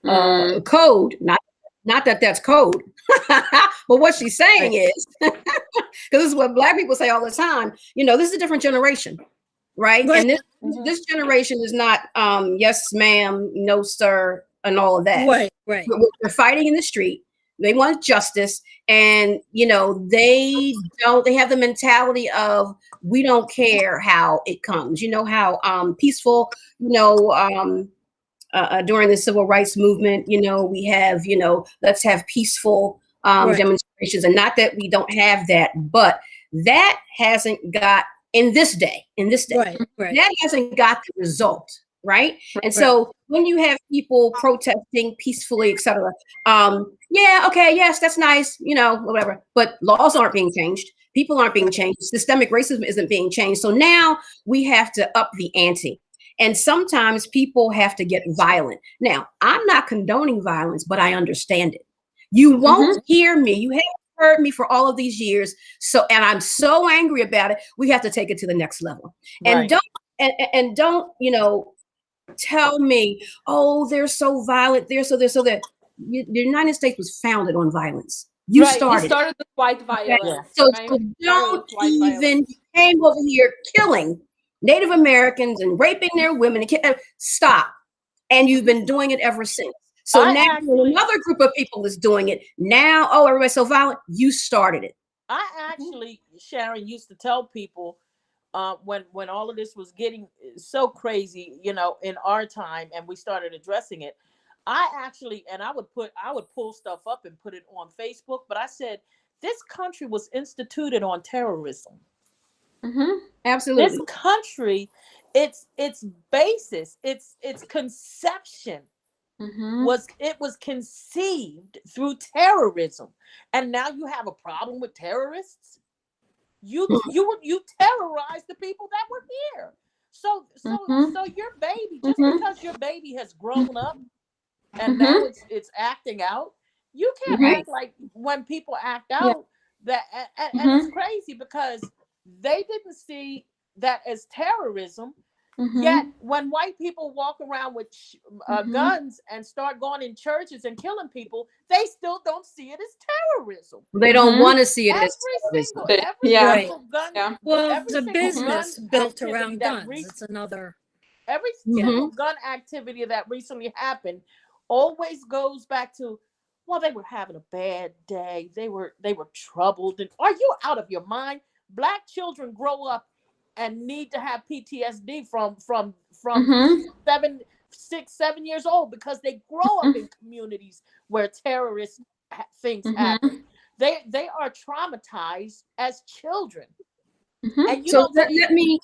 code, not that that's code, but what she's saying is, because this is what Black people say all the time. This is a different generation, right? Right. And this generation is not yes, ma'am, no, sir, and all of that. Right. We're fighting in the street. They want justice, and they have the mentality of we don't care how it comes. How peaceful, during the civil rights movement, we have, let's have peaceful demonstrations, and not that we don't have that, but that hasn't got in this day, Right. that hasn't got the result. Right. And so when you have people protesting peacefully, etc., yeah, okay, yes, that's nice, whatever. But laws aren't being changed. People aren't being changed. Systemic racism isn't being changed. So now we have to up the ante. And sometimes people have to get violent. Now, I'm not condoning violence, but I understand it. You won't hear me. You haven't heard me for all of these years. And I'm so angry about it. We have to take it to the next level. Right. And don't, tell me, oh, they're so violent. They're so that. The United States was founded on violence. You started with white violence. Yeah. So, right? so don't even came over here killing Native Americans and raping their women. Stop. And you've been doing it ever since. So now another group of people is doing it. Now, oh, everybody's so violent. You started it. I actually, Sharon, used to tell people, when all of this was getting so crazy, you know, in our time, and we started addressing it, I actually, and I would pull stuff up and put it on Facebook, but I said, this country was instituted on terrorism. Mm-hmm. Absolutely. This country, its basis, its conception Mm-hmm. was conceived through terrorism, and now you have a problem with terrorists. You terrorize the people that were here. So your baby, just Mm-hmm. because your baby has grown up and now Mm-hmm. it's acting out, you can't Right. act like when people act Yeah. out that, and it's Mm-hmm. crazy because they didn't see that as terrorism. Mm-hmm. Yet when white people walk around with Mm-hmm. guns and start going in churches and killing people, they still don't see it as terrorism. They don't Mm-hmm. want to see it as Every terrorism. Yeah. Right. single gun, Yeah. Well, every it's a single gun business built activity around that guns. It's another. every Yeah. single gun activity that recently happened always goes back to, well, they were having a bad day. They were troubled. And are you out of your mind? Black children grow up and need to have PTSD from Mm-hmm. 6, 7 years old because they grow up in communities where terrorist things Mm-hmm. happen. They are traumatized as children, Mm-hmm. and you So don't see.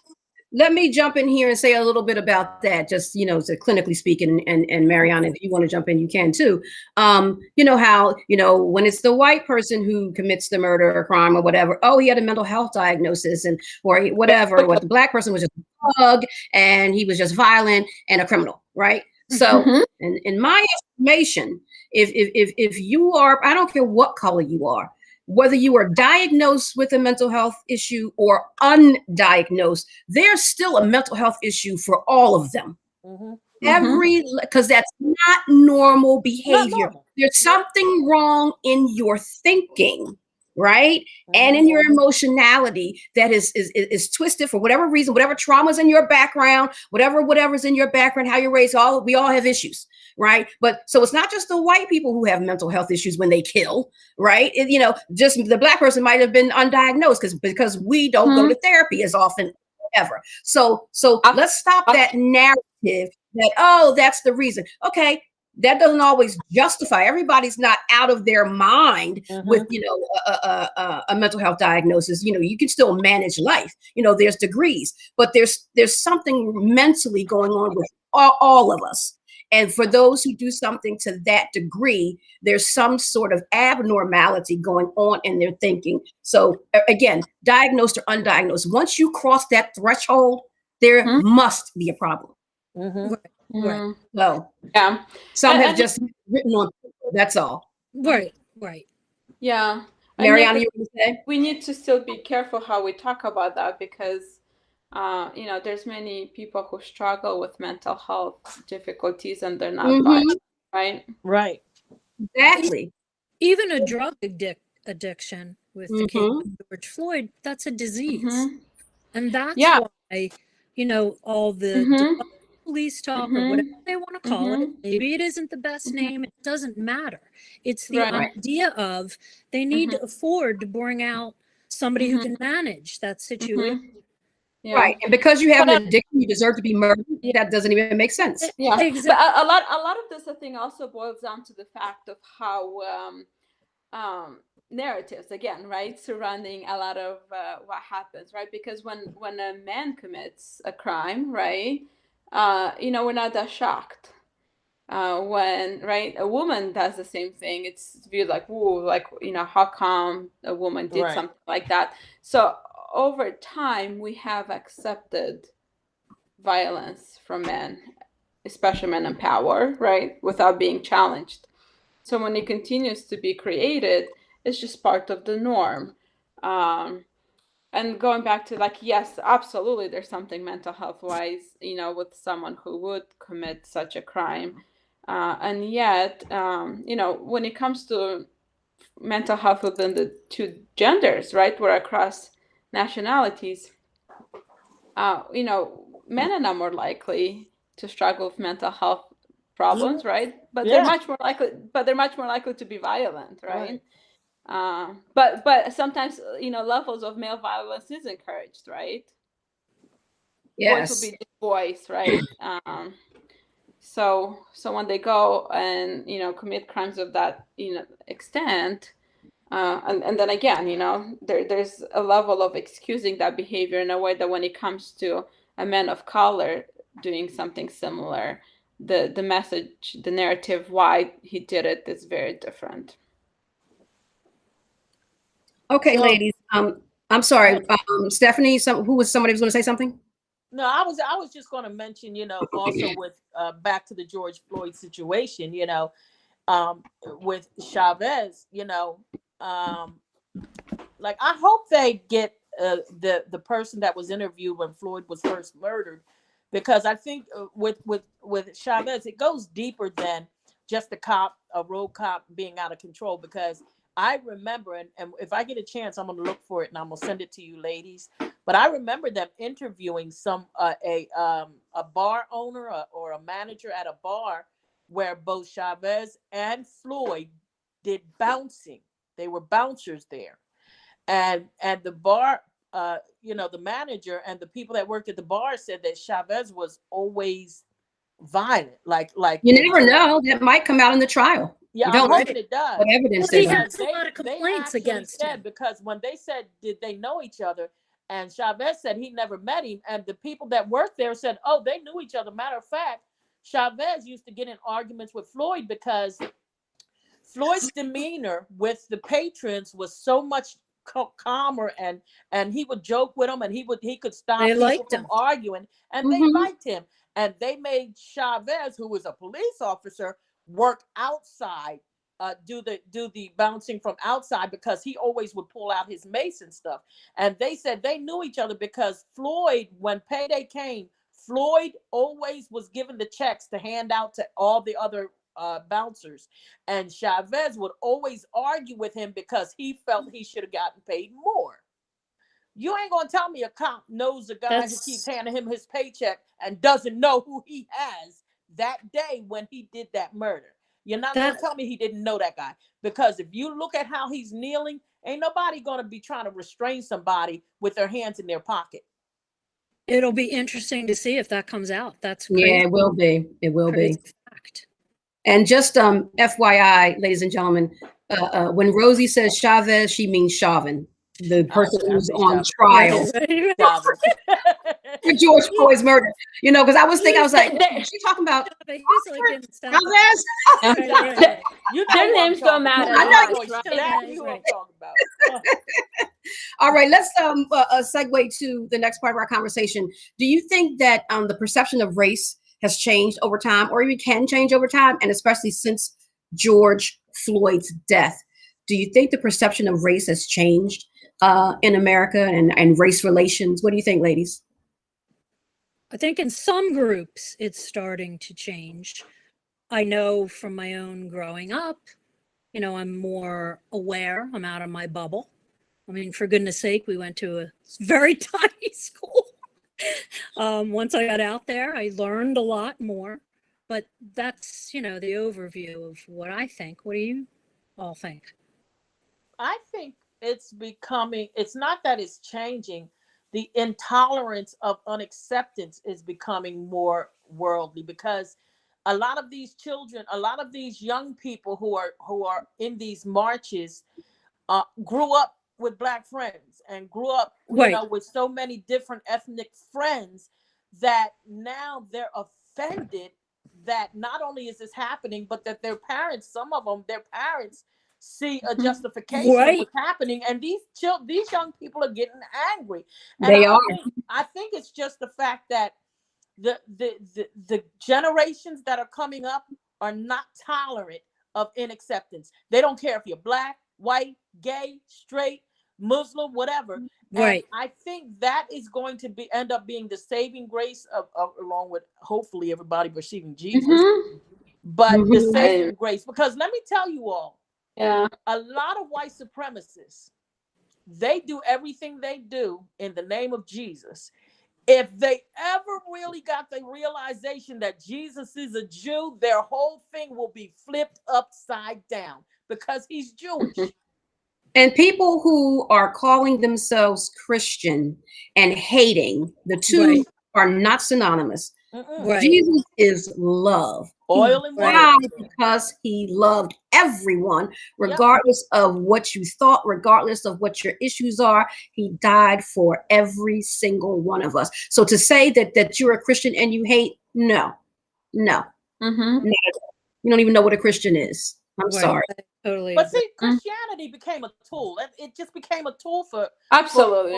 let me jump in here and say a little bit about that, just, you know, to clinically speaking, and Mariana, if you want to jump in, you can too. You know how, you know, when it's the white person who commits the murder or crime or whatever, oh, he had a mental health diagnosis, and or whatever, what the black person was just a bug and he was just violent and a criminal, right? So Mm-hmm. in my estimation, if you are, I don't care what color you are, whether you are diagnosed with a mental health issue or undiagnosed, there's still a mental health issue for all of them. Mm-hmm. Every, because that's not normal Not behavior. normal. There's something wrong in your thinking, right? And Mhm. in your emotionality that is twisted for whatever reason, whatever trauma's in your background, whatever's in your background, how you're raised, we all have issues, right? But so it's not just the white people who have mental health issues when they kill, right? You know, just the black person might have been undiagnosed because we don't go to therapy as often ever. So let's stop that narrative that, oh, that's the reason. Okay, that doesn't always justify. Everybody's not out of their mind with, you know, a mental health diagnosis. You know, you can still manage life. You know, there's degrees, but there's something mentally going on with all of us. And for those who do something to that degree, there's some sort of abnormality going on in their thinking. So again, diagnosed or undiagnosed, once you cross that threshold, there must be a problem. Mm-hmm. Right. So Yeah. some have just written on paper, that's all. Right. Yeah. Mariana, you want to say? We need to still be careful how we talk about that because, you know, there's many people who struggle with mental health difficulties and they're not violent, right? Right. Exactly. Even a drug addiction with the case Mhm. of George Floyd, that's a disease. Mm-hmm. And that's Yeah. why, you know, all the Mm-hmm. police talk or Mm-hmm. whatever they want to call it, Mm-hmm. maybe it isn't the best name, it doesn't matter. It's the Right. idea of they need to afford to bring out somebody who can manage that situation. Yeah. Right. And because you have an addiction, you deserve to be murdered. That doesn't even make sense. Yeah. Exactly. But a lot of this, I think, also boils down to the fact of how narratives, again, right, surrounding a lot of what happens, right? Because when a man commits a crime, right, you know, we're not that shocked. When, right, a woman does the same thing, it's viewed like, whoa, like, you know, how come a woman did something like that? So over time, we have accepted violence from men, especially men in power, right, without being challenged. So when it continues to be created, it's just part of the norm. And going back to, like, yes, absolutely, there's something mental health wise, you know, with someone who would commit such a crime. And yet, you know, when it comes to mental health within the two genders, right, we're across nationalities, you know, men are not more likely to struggle with mental health problems, right? But they're much more likely to be violent, right? But sometimes, you know, levels of male violence is encouraged, right? voice would Yes. be the voice, right? So when they go and commit crimes of that extent, and then again, there's a level of excusing that behavior in a way that when it comes to a man of color doing something similar, the message, the narrative why he did it is very different. Okay, So- ladies. I'm sorry, Stephanie. Somebody was going to say something? No, I was just going to mention, also with back to the George Floyd situation, with Chavez, like I hope they get the person that was interviewed when Floyd was first murdered, because I think with Chavez it goes deeper than just a road cop being out of control. Because I remember, and if I get a chance, I'm gonna look for it and I'm gonna send it to you, ladies. But I remember them interviewing a bar owner or a manager at a bar where both Chavez and Floyd did bouncing. They were bouncers there, and the bar, the manager and the people that worked at the bar said that Chavez was always violent, like You never know. That might come out in the trial. yeah, You I'm don't hoping it does. what evidence Well, he there has is. a lot of complaints against him. Because when they said did they know each other, and Chavez said he never met him, and the people that worked there said, oh, they knew each other. Matter of fact, Chavez used to get in arguments with Floyd because Floyd's demeanor with the patrons was so much calmer, and he would joke with them, and he could stop They people liked from him. arguing, and they liked him. And they made Chavez, who was a police officer, work outside, do the bouncing from outside, because he always would pull out his mace and stuff. And they said they knew each other because Floyd, when payday came, Floyd always was given the checks to hand out to all the other bouncers, and Chavez would always argue with him because he felt he should have gotten paid more. You ain't gonna tell me a cop knows a guy who keeps handing him his paycheck and doesn't know who he has that day when he did that murder. You're not gonna tell me he didn't know that guy, because if you look at how he's kneeling, ain't nobody gonna be trying to restrain somebody with their hands in their pocket. It'll be interesting to see if that comes out. That's crazy. Yeah, it will be. It will be. Fact. And just FYI, ladies and gentlemen, when Rosie says Chavez, she means Chauvin, the person who's on trial for George Floyd's murder. Because I was like, is she talking about Chavez? Their names don't matter. I know exactly who I'm talking about. All right, let's segue to the next part of our conversation. Do you think that the perception of race has changed over time, or even can change over time, and especially since George Floyd's death? Do you think the perception of race has changed in America and race relations? What do you think, ladies? I think in some groups it's starting to change. I know from my own growing up, I'm more aware. I'm out of my bubble. I mean, for goodness sake, we went to a very tiny school. Once I got out there, I learned a lot more. But that's, the overview of what I think. What do you all think? I think it's not that it's changing. The intolerance of unacceptance is becoming more worldly, because a lot of these children, a lot of these young people who are in these marches grew up with Black friends and grew up, with so many different ethnic friends, that now they're offended that not only is this happening, but that their parents see a justification of what's happening, and these young people are getting angry. And I think it's just the fact that the generations that are coming up are not tolerant of inacceptance. They don't care if you're Black, white, gay, straight, Muslim, whatever. Right. And I think that is going to end up being the saving grace of along with hopefully everybody receiving Jesus. But the saving grace, because let me tell you all, a lot of white supremacists, they do everything they do in the name of Jesus. If they ever really got the realization that Jesus is a Jew, their whole thing will be flipped upside down, because he's Jewish. And people who are calling themselves Christian and hating, the two are not synonymous. Right. Jesus is love. Oil He and water. died because he loved everyone, regardless of what you thought, regardless of what your issues are. He died for every single one of us. So to say that you're a Christian and you hate, no. Mm-hmm. You don't even know what a Christian is. I'm Right. sorry. I totally But agree. see, Christianity became a tool. It just became a tool for Absolutely.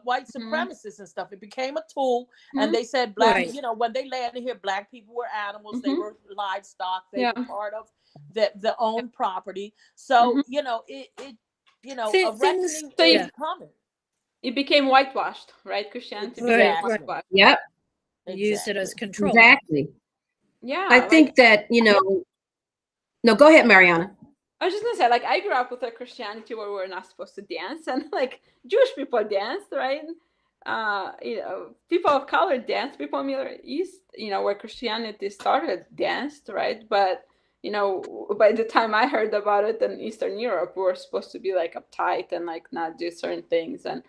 white supremacists and stuff. It became a tool, and Mhm. they said black. Right. You know, when they landed here, black people were animals. They Mhm. were livestock. They Yeah. were part of the own property. So Mhm. you know, it a Things- reckoning So is yeah. coming. It became whitewashed, right? Christianity Right, became right. whitewashed. Yep, Use it as control. exactly. Yeah. I like, think that, no, go ahead, Mariana. I was just gonna say, like, I grew up with a Christianity where we're not supposed to dance, and like Jewish people danced, right? People of color danced. People in the Middle East, where Christianity started, danced, right? But by the time I heard about it in Eastern Europe, we were supposed to be like uptight and like not do certain things, and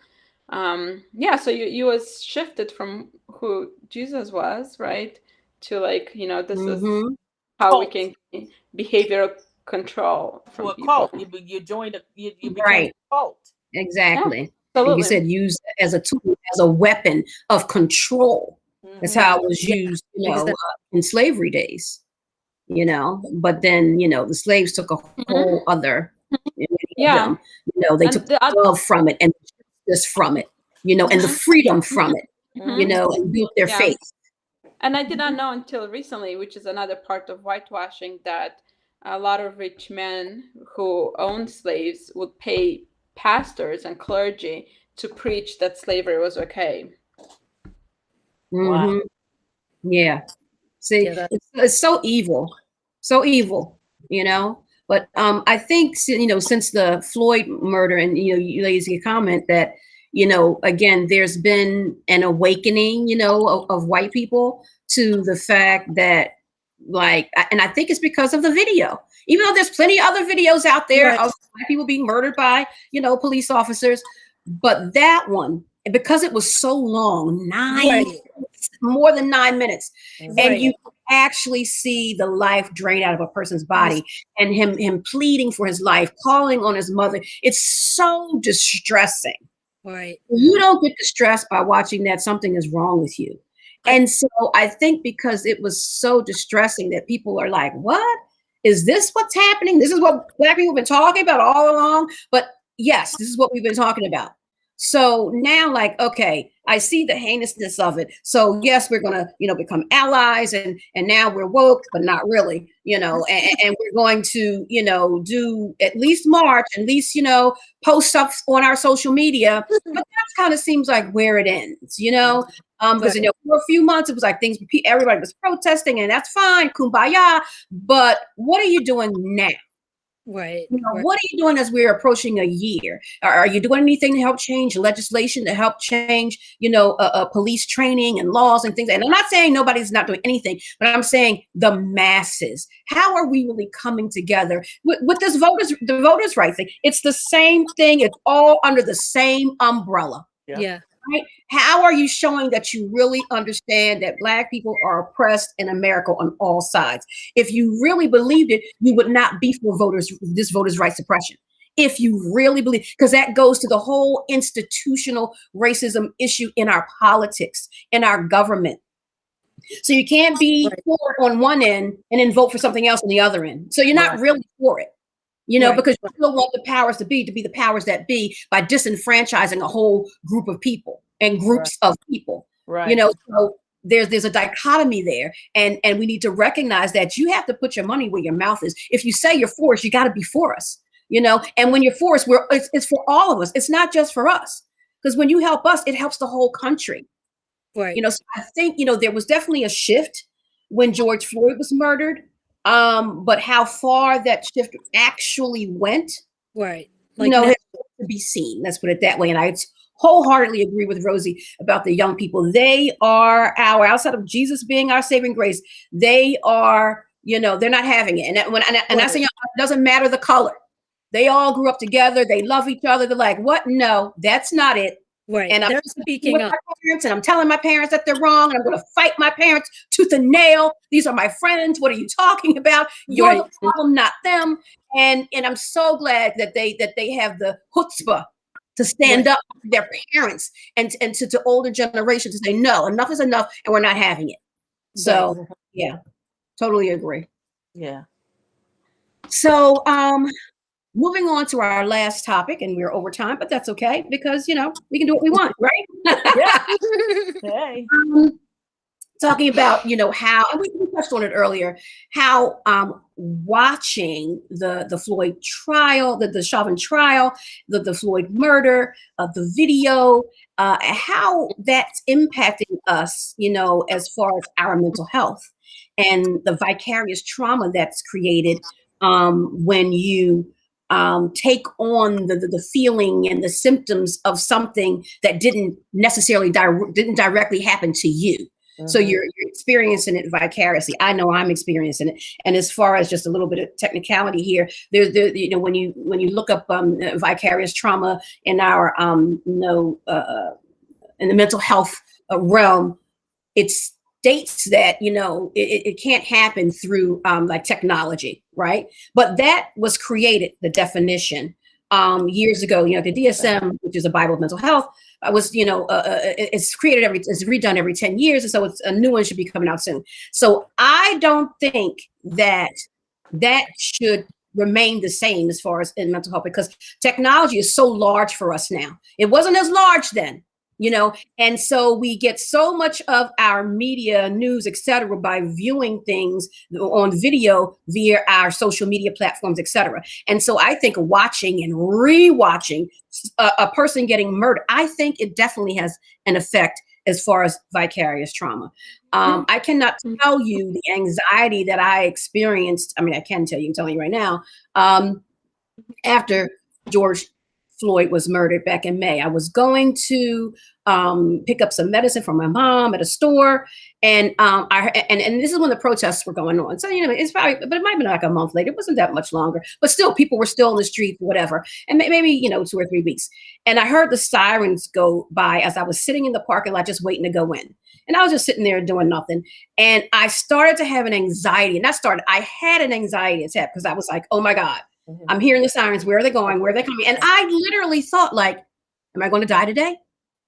so you was shifted from who Jesus was, right, to like this is how we can behavioral control To from a people. cult. You joined you became Right. a cult. Exactly. Yeah, And you absolutely. said use as a tool, as a weapon of control. That's how it was used, exactly. in slavery days, but then, the slaves took a whole other, many of Yeah. them, they And took the the love from it and this from it, and the freedom from it, and built their Yeah. faith. And I did not know until recently, which is another part of whitewashing, that a lot of rich men who owned slaves would pay pastors and clergy to preach that slavery was okay. Wow. Yeah. See, Yeah, it's so evil, But I think since the Floyd murder, and you ladies can comment that again, there's been an awakening, of white people to the fact that, and I think it's because of the video. Even though there's plenty of other videos out there Right. of black people being murdered by police officers, but that one, because it was so long, more than 9 minutes, and you actually see the life drain out of a person's body, and him pleading for his life, calling on his mother. It's so distressing. Right. You don't get distressed by watching that. Something is wrong with you. And so I think because it was so distressing that people are like, what? Is this what's happening? This is what black people have been talking about all along. But yes, this is what we've been talking about. So now, okay, I see the heinousness of it. So yes, we're gonna, become allies, and now we're woke, but not really, and we're going to, do at least march, at least, post stuff on our social media. But that kind of seems like where it ends, because for a few months it was like everybody was protesting, and that's fine, kumbaya. But what are you doing now? Right. What are you doing as we're approaching a year? Are you doing anything to help change legislation, to help change, police training and laws and things? And I'm not saying nobody's not doing anything, but I'm saying the masses. How are we really coming together with this the voters' rights thing? It's the same thing. It's all under the same umbrella. Yeah. Right? How are you showing that you really understand that black people are oppressed in America on all sides? If you really believed it, you would not be for this voters' rights suppression. If you really believe, because that goes to the whole institutional racism issue in our politics, in our government. So you can't be for it on one end and then vote for something else on the other end. So you're not really for it. Because you still want the powers to be the powers that be by disenfranchising a whole group of people and groups of people. So there's a dichotomy there, and we need to recognize that you have to put your money where your mouth is. If you say you're for us, you got to be for us. And when you're for us, it's for all of us. It's not just for us, because when you help us, it helps the whole country. Right. So I think there was definitely a shift when George Floyd was murdered. But how far that shift actually went, right, has to be seen. Let's put it that way. And I wholeheartedly agree with Rosie about the young people. They are outside of Jesus being our saving grace, they are, they're not having it. And I say, it doesn't matter the color. They all grew up together. They love each other. They're like, what? No, that's not it. Right. And they're speaking up. parents and I'm telling my parents that they're wrong and I'm going to fight my parents tooth and nail. These are my friends. What are you talking about? You're the problem, not them. And I'm so glad that they have the chutzpah to stand up to their parents and to older generations to say, no, enough is enough and we're not having it. So yeah, totally agree. Yeah. So moving on to our last topic, and we're over time, but that's okay because, we can do what we want, right? Yeah. Hey. Talking about, how, and we touched on it earlier, how watching the Floyd trial, the Chauvin trial, the Floyd murder, the video, how that's impacting us, as far as our mental health and the vicarious trauma that's created when you take on the feeling and the symptoms of something that didn't necessarily didn't directly happen to you. So you're experiencing it vicariously. I know I'm experiencing it. And as far as just a little bit of technicality here, there's when you look up vicarious trauma in our in the mental health realm, it states that it can't happen through like technology, right? But that was created, the definition, years ago. The DSM, which is a Bible of mental health, was it's redone every 10 years, and so it's a new one should be coming out soon. So I don't think that should remain the same as far as in mental health, because technology is so large for us now. It wasn't as large then, and so we get so much of our media, news, etc., by viewing things on video via our social media platforms, etc. And so I think watching and rewatching a person getting murdered, I think it definitely has an effect as far as vicarious trauma. I cannot tell you the anxiety that I experienced. I mean, I can tell you, I'm telling you right now, after George Floyd was murdered back in May. I was going to pick up some medicine for my mom at a store, and and this is when the protests were going on. So it's probably, but it might have been like a month later. It wasn't that much longer, but still, people were still in the streets, whatever, and maybe 2 or 3 weeks. And I heard the sirens go by as I was sitting in the parking lot, just waiting to go in. And I was just sitting there doing nothing, and I started to have an anxiety, and I had an anxiety attack because I was like, oh my God. I'm hearing the sirens. Where are they going? Where are they coming? And I literally thought, like, am I going to die today?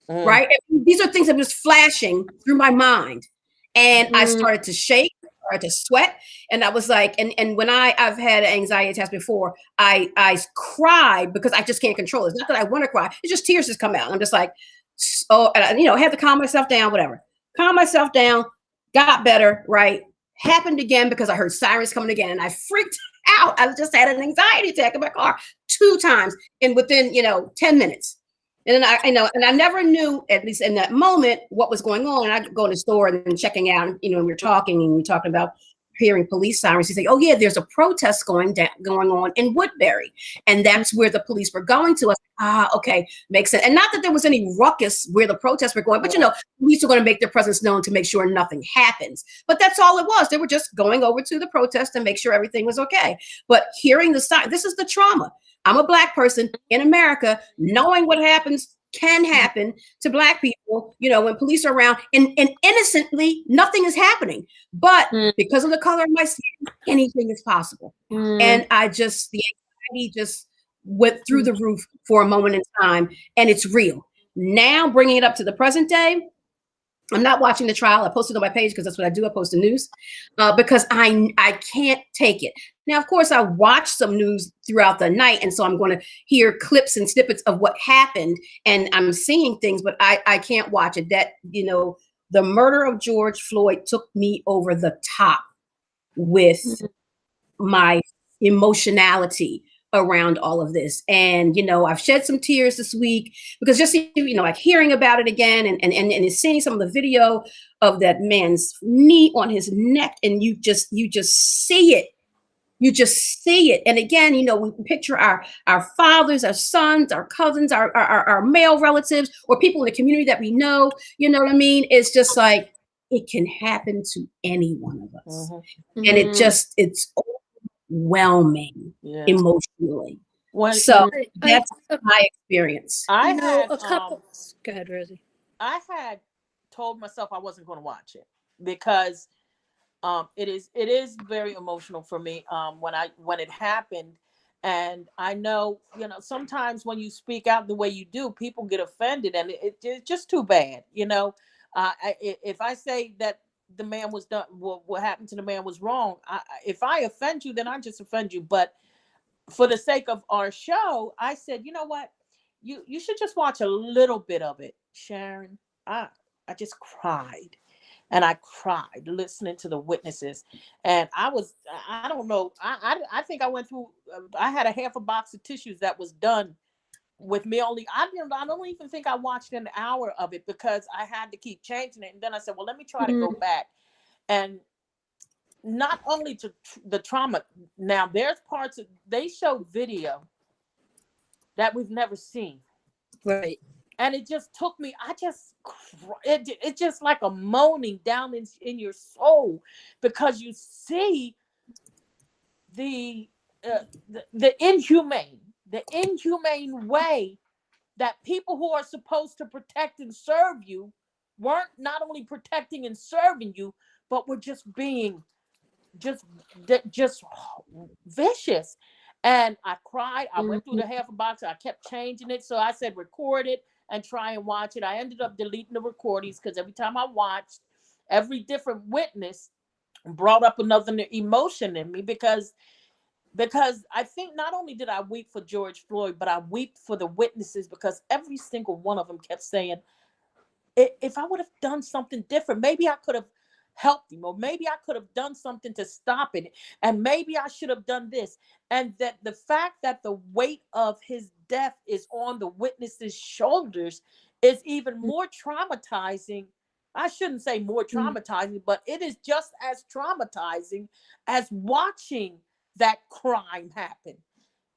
Right? And these are things that were just flashing through my mind. And I started to shake, started to sweat. And I was like, and when I've had anxiety attacks before, I cried because I just can't control it. It's not that I want to cry. It's just tears just come out. And I'm just like, and I had to calm myself down, whatever. Calm myself down, got better, right? Happened again because I heard sirens coming again. And I freaked out. I just had an anxiety attack in my car 2 times and within 10 minutes. And then and I never knew, at least in that moment, what was going on. And I go in the store and checking out, and we're talking about hearing police sirens. He say, oh yeah, there's a protest going on in Woodbury. And that's where the police were going to. Okay, makes sense. And not that there was any ruckus where the protests were going, but police are going to make their presence known to make sure nothing happens. But that's all it was. They were just going over to the protest and make sure everything was okay. But hearing the siren, this is the trauma. I'm a Black person in America, knowing what can happen to Black people, when police are around, and innocently nothing is happening. But because of the color of my skin, anything is possible. And the anxiety just went through the roof for a moment in time, and it's real. Now bringing it up to the present day, I'm not watching the trial. I posted on my page because that's what I do. I post the news because I can't take it. Now, of course, I watched some news throughout the night, and so I'm going to hear clips and snippets of what happened, and I'm seeing things, but I can't watch it. That, the murder of George Floyd took me over the top with my emotionality around all of this. And, I've shed some tears this week because just, like hearing about it again and seeing some of the video of that man's knee on his neck, and you just see it. You just see it. And again, we picture our fathers, our sons, our cousins, our male relatives, or people in the community that we know, you know what I mean? It's just like, it can happen to any one of us. And it's overwhelming emotionally. So that's my experience. A couple. Go ahead, Rosie. I had told myself I wasn't going to watch it because it is very emotional for me when it happened. And I know, sometimes when you speak out the way you do, people get offended, and it's just too bad. If I say that the man was done, what happened to the man was wrong, if I offend you, then I just offend you. But for the sake of our show, I said, you know what, you should just watch a little bit of it, Sharon. I just cried, and I cried listening to the witnesses. And I don't know, I think I went through, I had a half a box of tissues that was done with me only. I don't even think I watched an hour of it because I had to keep changing it. And then I said, well, let me try to go back. And not only to the trauma, now there's parts of, they show video that we've never seen. Right. And it just took me, it's just like a moaning down in your soul, because you see the inhumane way that people who are supposed to protect and serve you weren't not only protecting and serving you, but were just being just vicious. And I cried. I went through the half a box. I kept changing it. So I said, record it and try and watch it. I ended up deleting the recordings because every time I watched, every different witness brought up another emotion in me, because I think not only did I weep for George Floyd, but I wept for the witnesses, because every single one of them kept saying, if I would have done something different, maybe I could have helped him, or maybe I could have done something to stop it, and maybe I should have done this. And that the fact that the weight of his death is on the witnesses' shoulders is even more traumatizing. I shouldn't say more traumatizing, but it is just as traumatizing as watching that crime happen.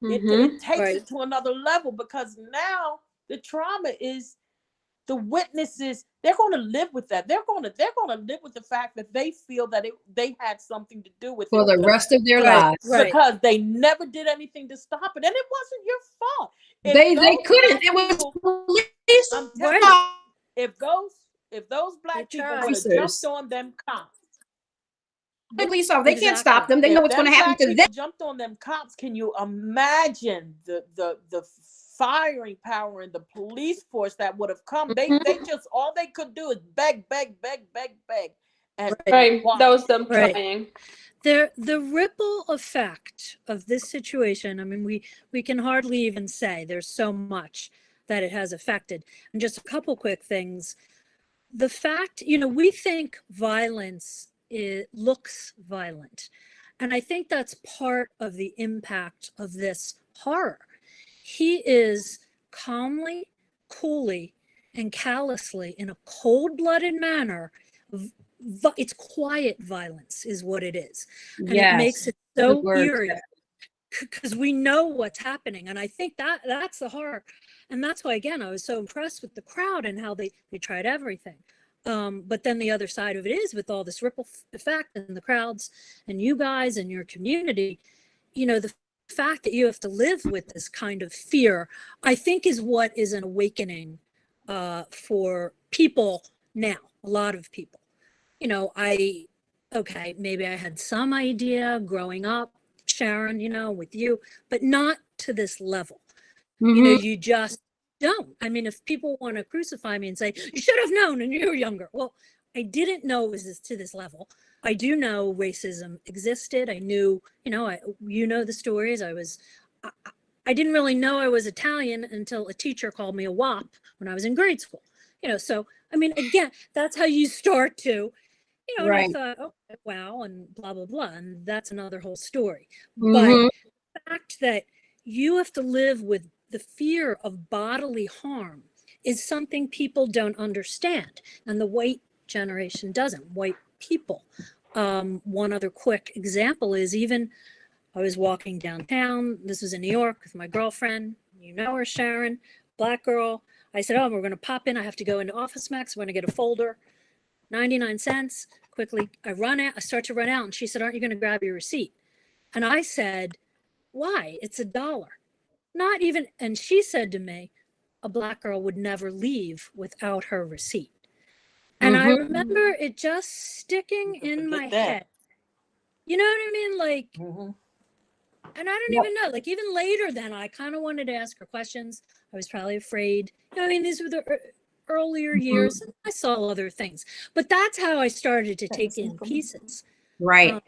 It takes it to another level, because now the trauma is the witnesses. They're going to live with that. They're going to live with the fact that they feel that they had something to do with for it the rest of their lives, because they never did anything to stop it, and it wasn't your fault. They couldn't. It was police. If those black people would have jumped on them cops, they can't stop them. They know what's going to happen to them. Jumped on them cops. Can you imagine the firing power and the police force that would have come? They just, all they could do is beg, and that was them trying. The ripple effect of this situation, I mean, we can hardly even say, there's so much that it has affected. And just a couple quick things. The fact, we think violence looks violent. And I think that's part of the impact of this horror. He is calmly, coolly, and callously, in a cold-blooded manner, it's quiet violence is what it is. And it makes it so eerie, because we know what's happening. And I think that's the horror. And that's why, again, I was so impressed with the crowd and how they tried everything. But then the other side of it is, with all this ripple effect and the crowds and you guys and your community, the fact that you have to live with this kind of fear, I think, is what is an awakening for people now, a lot of people. Maybe I had some idea growing up, Sharon, with you, but not to this level. You just don't. I mean, if people want to crucify me and say, you should have known when you were younger. Well, I didn't know it was to this level. I do know racism existed. I knew, the stories. I didn't really know I was Italian until a teacher called me a WAP when I was in grade school. So, I mean, again, that's how you start to, and I thought, oh, wow, and blah, blah, blah. And that's another whole story. But the fact that you have to live with the fear of bodily harm is something people don't understand. And the white generation doesn't, white people. One other quick example is, even I was walking downtown. This was in New York with my girlfriend. You know her, Sharon, black girl. I said, oh, we're going to pop in. I have to go into Office Max. We're going to get a folder, 99 cents. Quickly, I start to run out. And she said, aren't you going to grab your receipt? And I said, why? It's $1. Not even. And she said to me, a Black girl would never leave without her receipt. And I Mm-hmm. remember it just sticking in my head. You know what I mean? Like, and I don't even know, like even later then I kind of wanted to ask her questions. I was probably afraid. I mean, these were the earlier years. And I saw other things, but that's how I started to take in pieces. Right.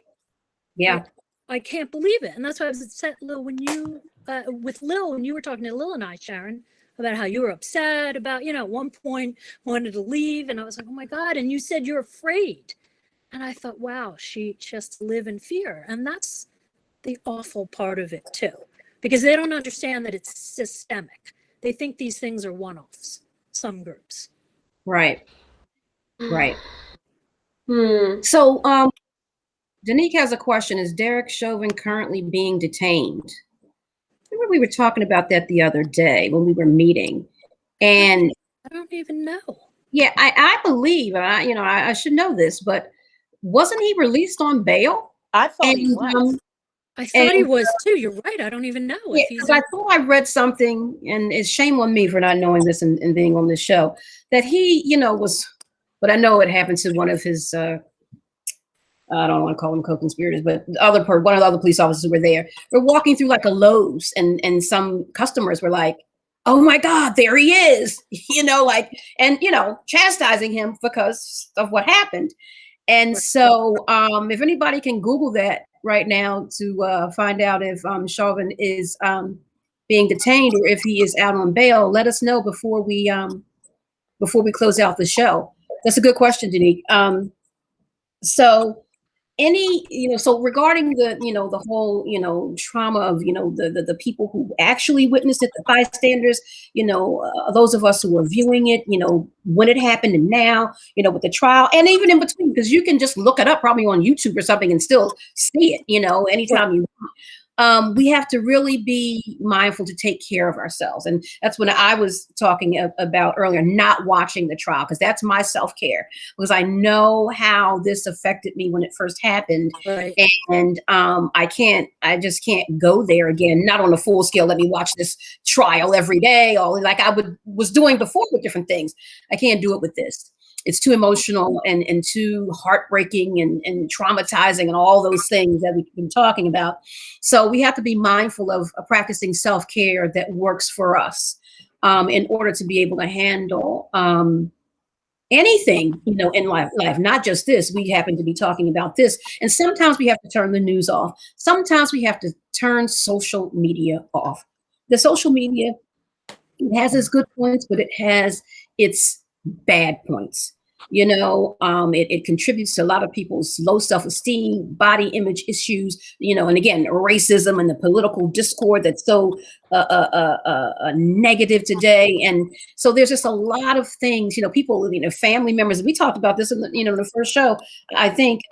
Yeah. I can't believe it. And that's why I was upset, Lil, when you, with Lil, when you were talking to Lil and I, Sharon, about how you were upset about, at one point wanted to leave. And I was like, oh my God. And you said you're afraid. And I thought, wow, she has to live in fear. And that's the awful part of it too, because they don't understand that it's systemic. They think these things are one-offs, some groups. Right. Right. So, Danique has a question. Is Derek Chauvin currently being detained? Remember we were talking about that the other day when we were meeting. And I don't even know. Yeah, I believe, I should know this, but wasn't he released on bail? I thought he was. I thought he was too. You're right. I don't even know if he's. I thought I read something, and it's shame on me for not knowing this and being on this show, that he, was, but I know it happened to one of his, I don't want to call them co-conspirators, but one of the other police officers who were there. We're walking through like a Lowe's, and some customers were like, "Oh my God, there he is!" Chastising him because of what happened. And so, if anybody can Google that right now to find out if Chauvin is being detained or if he is out on bail, let us know before we close out the show. That's a good question, Danique. So regarding the whole, trauma of, the people who actually witnessed it, the bystanders, those of us who are viewing it, when it happened and now, with the trial and even in between, because you can just look it up probably on YouTube or something and still see it, anytime you want. We have to really be mindful to take care of ourselves. And that's when I was talking about earlier, not watching the trial, because that's my self-care, because I know how this affected me when it first happened. Right. And I just can't go there again, not on a full scale. Let me watch this trial every day, or like I was doing before with different things. I can't do it with this. It's too emotional and too heartbreaking and traumatizing and all those things that we've been talking about. So we have to be mindful of practicing self-care that works for us in order to be able to handle anything, in life, not just this. We happen to be talking about this. And sometimes we have to turn the news off. Sometimes we have to turn social media off. The social media, it has its good points, but it has its bad points. It contributes to a lot of people's low self-esteem, body image issues, and again, racism and the political discord that's so negative today. And so there's just a lot of things, people, family members, we talked about this in the first show. I think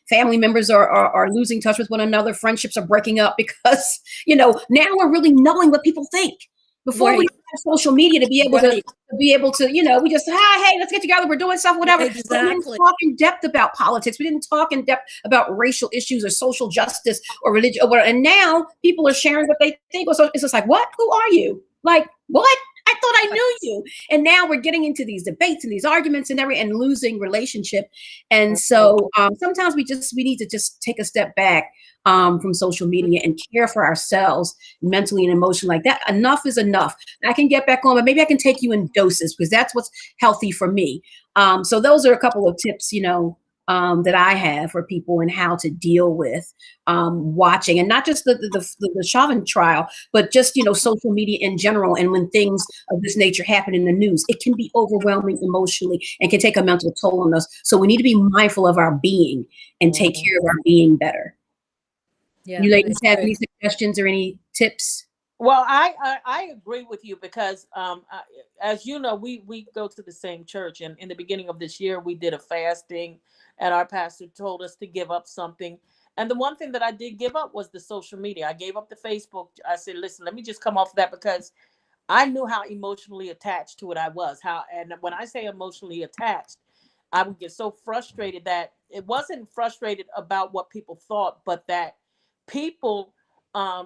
family members are losing touch with one another. Friendships are breaking up because, now we're really knowing what people think. Before we have social media to be able to, we just say, hey, let's get together. We're doing stuff, whatever. Exactly. We didn't talk in depth about politics. We didn't talk in depth about racial issues or social justice or religion or whatever. And now people are sharing what they think. So it's just like, what? Who are you? Like, what? I thought I knew you. And now we're getting into these debates and these arguments and losing relationship. And so sometimes we need to just take a step back from social media and care for ourselves mentally and emotionally. Like that, enough is enough. I can get back on, but maybe I can take you in doses because that's what's healthy for me. So those are a couple of tips, that I have for people and how to deal with watching, and not just the Chauvin trial, but just, social media in general. And when things of this nature happen in the news, it can be overwhelming emotionally and can take a mental toll on us. So we need to be mindful of our being and take care of our being better. Yeah, you ladies have any suggestions or any tips? Well, I agree with you because, as you know, we go to the same church, and in the beginning of this year, we did a fasting, and our pastor told us to give up something. And the one thing that I did give up was the social media. I gave up the Facebook. I said, listen, let me just come off of that because I knew how emotionally attached to it I was. And when I say emotionally attached, I would get so frustrated that it wasn't frustrated about what people thought, but that people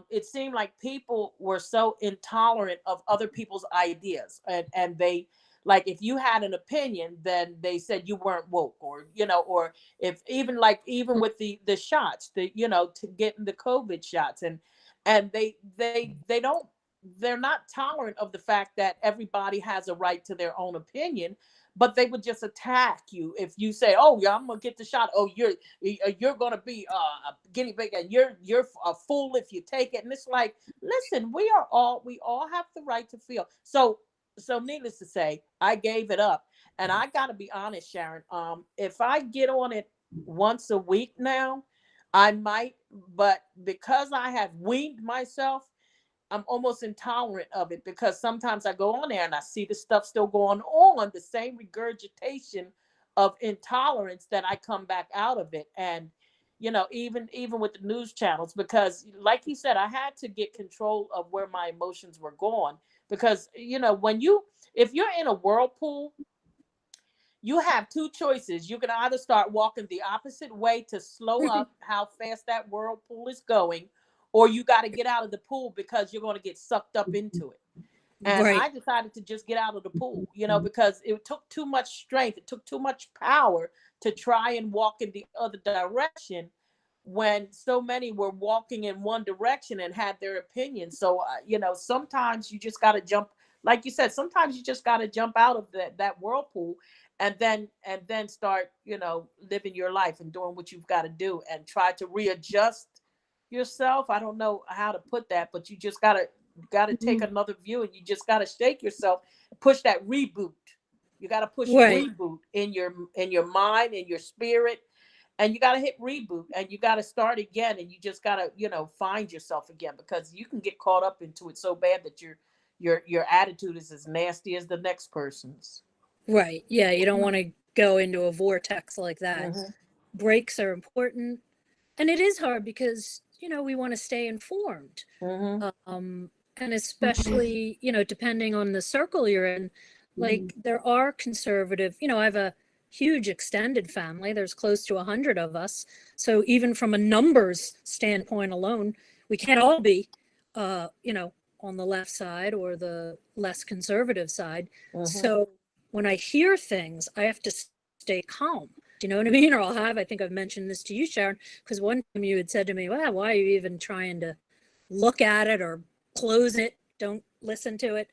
it seemed like people were so intolerant of other people's ideas, and they, like, if you had an opinion, then they said you weren't woke, or or if even, like, even with the shots, to getting the COVID shots, and they don't, they're not tolerant of the fact that everybody has a right to their own opinion, but they would just attack you if you say, oh yeah, I'm gonna get the shot, oh you're gonna be a guinea pig, and you're a fool if you take it. And it's like, listen, we all have the right to feel. So needless to say, I gave it up. And I gotta be honest, Sharon, if I get on it once a week now, I might, but because I have weaned myself, I'm almost intolerant of it, because sometimes I go on there and I see the stuff still going on, the same regurgitation of intolerance, that I come back out of it. And even with the news channels, because like you said, I had to get control of where my emotions were going, because if you're in a whirlpool, you have two choices. You can either start walking the opposite way to slow up how fast that whirlpool is going, or you got to get out of the pool because you're going to get sucked up into it. And Right. I decided to just get out of the pool, because it took too much strength. It took too much power to try and walk in the other direction, when so many were walking in one direction and had their opinions. So, sometimes you just got to jump, like you said, sometimes you just got to jump out of that whirlpool, and then start, living your life and doing what you've got to do, and try to readjust yourself. I don't know how to put that, but you just gotta take another view, and you just gotta shake yourself, push that reboot. You gotta push Right. reboot in your mind, in your spirit, and you gotta hit reboot, and you gotta start again, and you just gotta find yourself again, because you can get caught up into it so bad that your attitude is as nasty as the next person's. Right. Yeah, you don't want to go into a vortex like that. Mhm. Breaks are important. And it is hard because, we want to stay informed. Mhm. And especially, depending on the circle you're in, like there are conservative, I have a huge extended family. There's close to 100 of us. So even from a numbers standpoint alone, we can't all be, on the left side or the less conservative side. Mhm. So when I hear things, I have to stay calm. Do you know what I mean? Or I think I've mentioned this to you, Sharon, because one time you had said to me, well, why are you even trying to look at it or close it? Don't listen to it.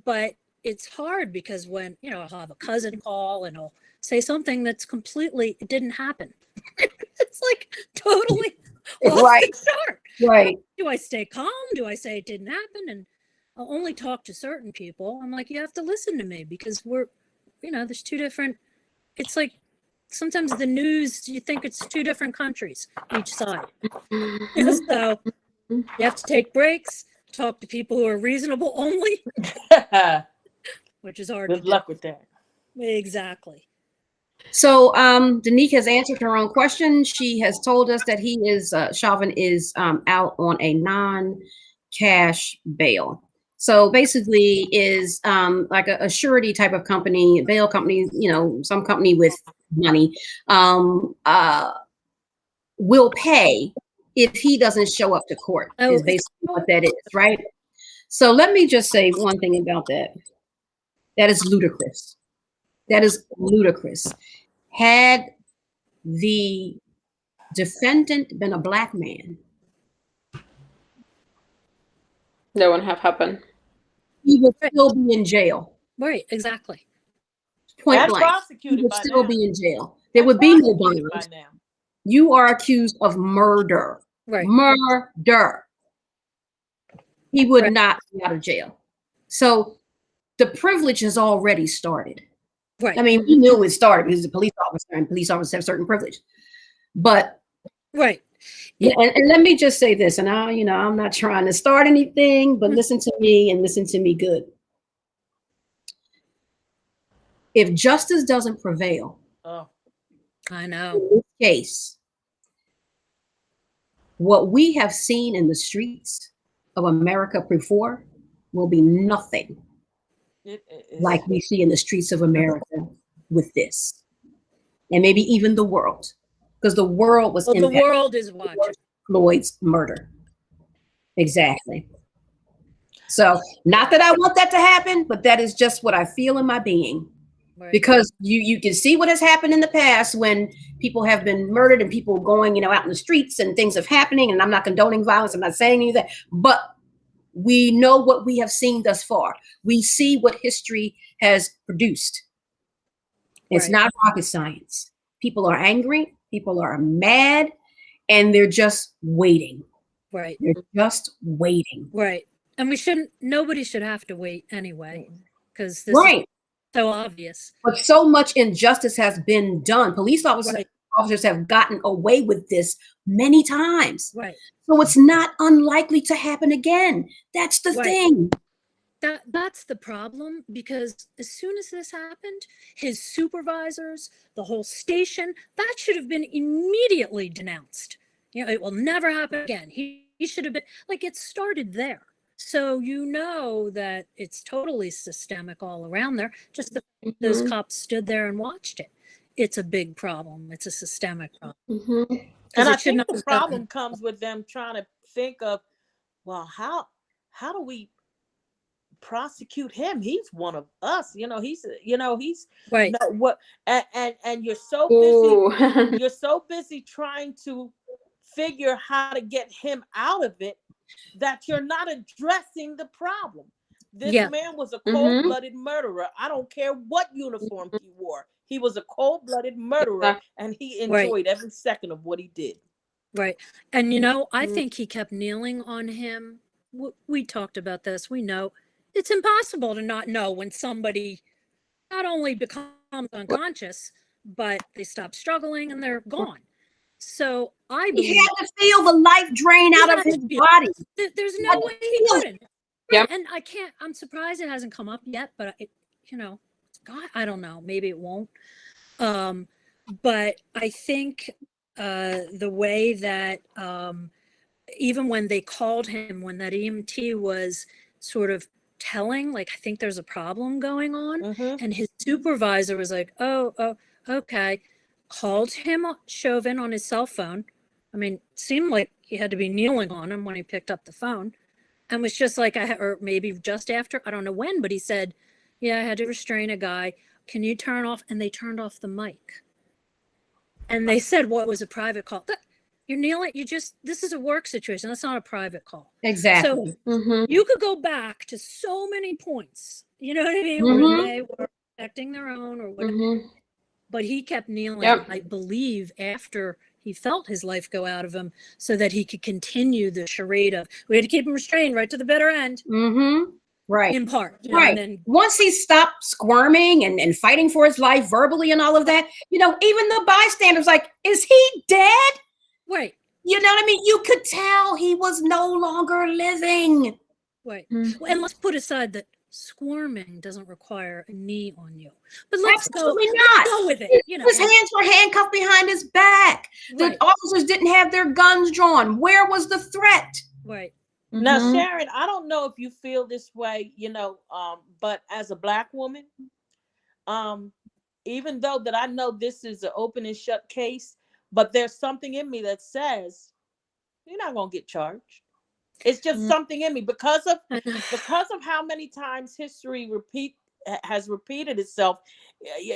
But it's hard because when, I'll have a cousin call and he'll say something that's completely, it didn't happen. It's like totally off Right. the chart. Right. Do I stay calm? Do I say it didn't happen? And I'll only talk to certain people. I'm like, you have to listen to me because there's two different, it's like sometimes the news, you think it's two different countries, each side. So you have to take breaks, talk to people who are reasonable only, which is hard to Good do. luck with that. Exactly. So Danique has answered her own question. She has told us that Chauvin is out on a non-cash bail. So basically is like a surety type of company, a bail company, some company with money will pay if he doesn't show up to court, is basically what that is, right? So let me just say one thing about that. That is ludicrous. That is ludicrous. Had the defendant been a black man, That wouldn't have happened. he would still be in jail. Right, exactly. Point And blank. He prosecuted would by still now. be in jail. There And would be no prosecuted by bond. now. You are accused of murder. Right. Murder. He would Right. not be out of jail. So the privilege has already started. Right. I mean, we knew it started because he's a police officer and police officers have certain privilege. But right. And let me just say this, and I'm not trying to start anything, but listen to me and listen to me good. If justice doesn't prevail, I know. in this case, what we have seen in the streets of America before will be nothing like we see in the streets of America with this, and maybe even the world, because the world was the world is watching Floyd's murder. Exactly. So not that I want that to happen, but that is just what I feel in my being. Right. Because you can see what has happened in the past when people have been murdered and people going, out in the streets and things have happening. And I'm not condoning violence. I'm not saying any of that, but we know what we have seen thus far. We see what history has produced. It's Right. not rocket science. People are angry. People are mad, and they're just waiting. Right. They're just waiting. Right. And nobody should have to wait anyway, because this Right. is so obvious. But so much injustice has been done. Police officers, Right. officers have gotten away with this many times. Right. So it's not unlikely to happen again. That's the Right. thing. That's the problem, because as soon as this happened, his supervisors, the whole station, that should have been immediately denounced. It will never happen again. He should have been, like, it started there. So that it's totally systemic all around there. Just those cops stood there and watched it. It's a big problem. It's a systemic problem. Mm-hmm. And I think the problem comes with them trying to think of, well, how do we prosecute him? He's one of us. He's right. No, what and you're so busy. You're so busy trying to figure how to get him out of it that you're not addressing the problem. This man was a cold-blooded murderer. I don't care what uniform he wore. He was a cold-blooded murderer, and he enjoyed every second of what he did. Right. And, I think he kept kneeling on him. We talked about this. We know it's impossible to not know when somebody not only becomes unconscious, but they stop struggling and they're gone. So I believe he had to feel the life drain out of his body. There's no way he couldn't. Yep. And I'm surprised it hasn't come up yet, but God, I don't know. Maybe it won't. But I think the way that even when they called him, when that EMT was sort of telling, like, I think there's a problem going on, and his supervisor was like, oh, okay, called him Chauvin on his cell phone. I mean, seemed like he had to be kneeling on him when he picked up the phone, and was just like, or maybe just after, I don't know when, but he said, yeah, I had to restrain a guy. Can you turn off? And they turned off the mic. And they said, well, it was a private call. You're kneeling. This is a work situation. That's not a private call. Exactly. So you could go back to so many points, you know what I mean? Where they were protecting their own or whatever. But he kept kneeling, I believe, after he felt his life go out of him, so that he could continue the charade of, we had to keep him restrained right to the bitter end. Right. In part. Right. And then, once he stopped squirming and fighting for his life verbally and all of that, even the bystanders, like, is he dead? Right. You know what I mean? You could tell he was no longer living. Right. And let's put aside that squirming doesn't require a knee on you. But let's go with it. His hands were handcuffed behind his back. The officers didn't have their guns drawn. Where was the threat? Right. Now, Sharon, I don't know if you feel this way, but as a Black woman, even though that I know this is an open and shut case, but there's something in me that says you're not going to get charged. It's just something in me because of how many times history has repeated itself,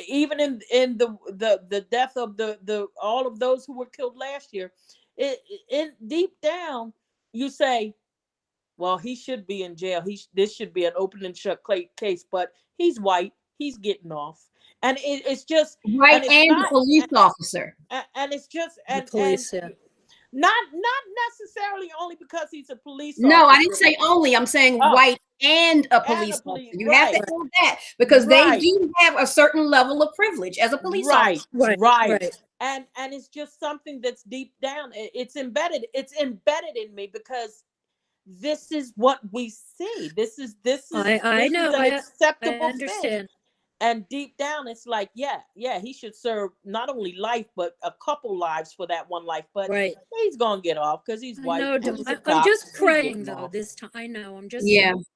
even in the death of the all of those who were killed last year. In deep down, you say, well, he should be in jail. This should be an open and shut case, but he's white. He's getting off. And it's just right, and the police officer. And it's just the police, not necessarily only because he's a police officer. No, I didn't say only. I'm saying white and a police officer. You have to do that because they do have a certain level of privilege as a police officer. Right. And it's just something that's deep down. It's embedded in me because this is what we see. This is I know. An acceptable I understand. thing. And deep down, it's like, yeah, he should serve not only life, but a couple lives for that one life. But he's gonna get off because he's white. I'm just praying though this time. I know. I'm just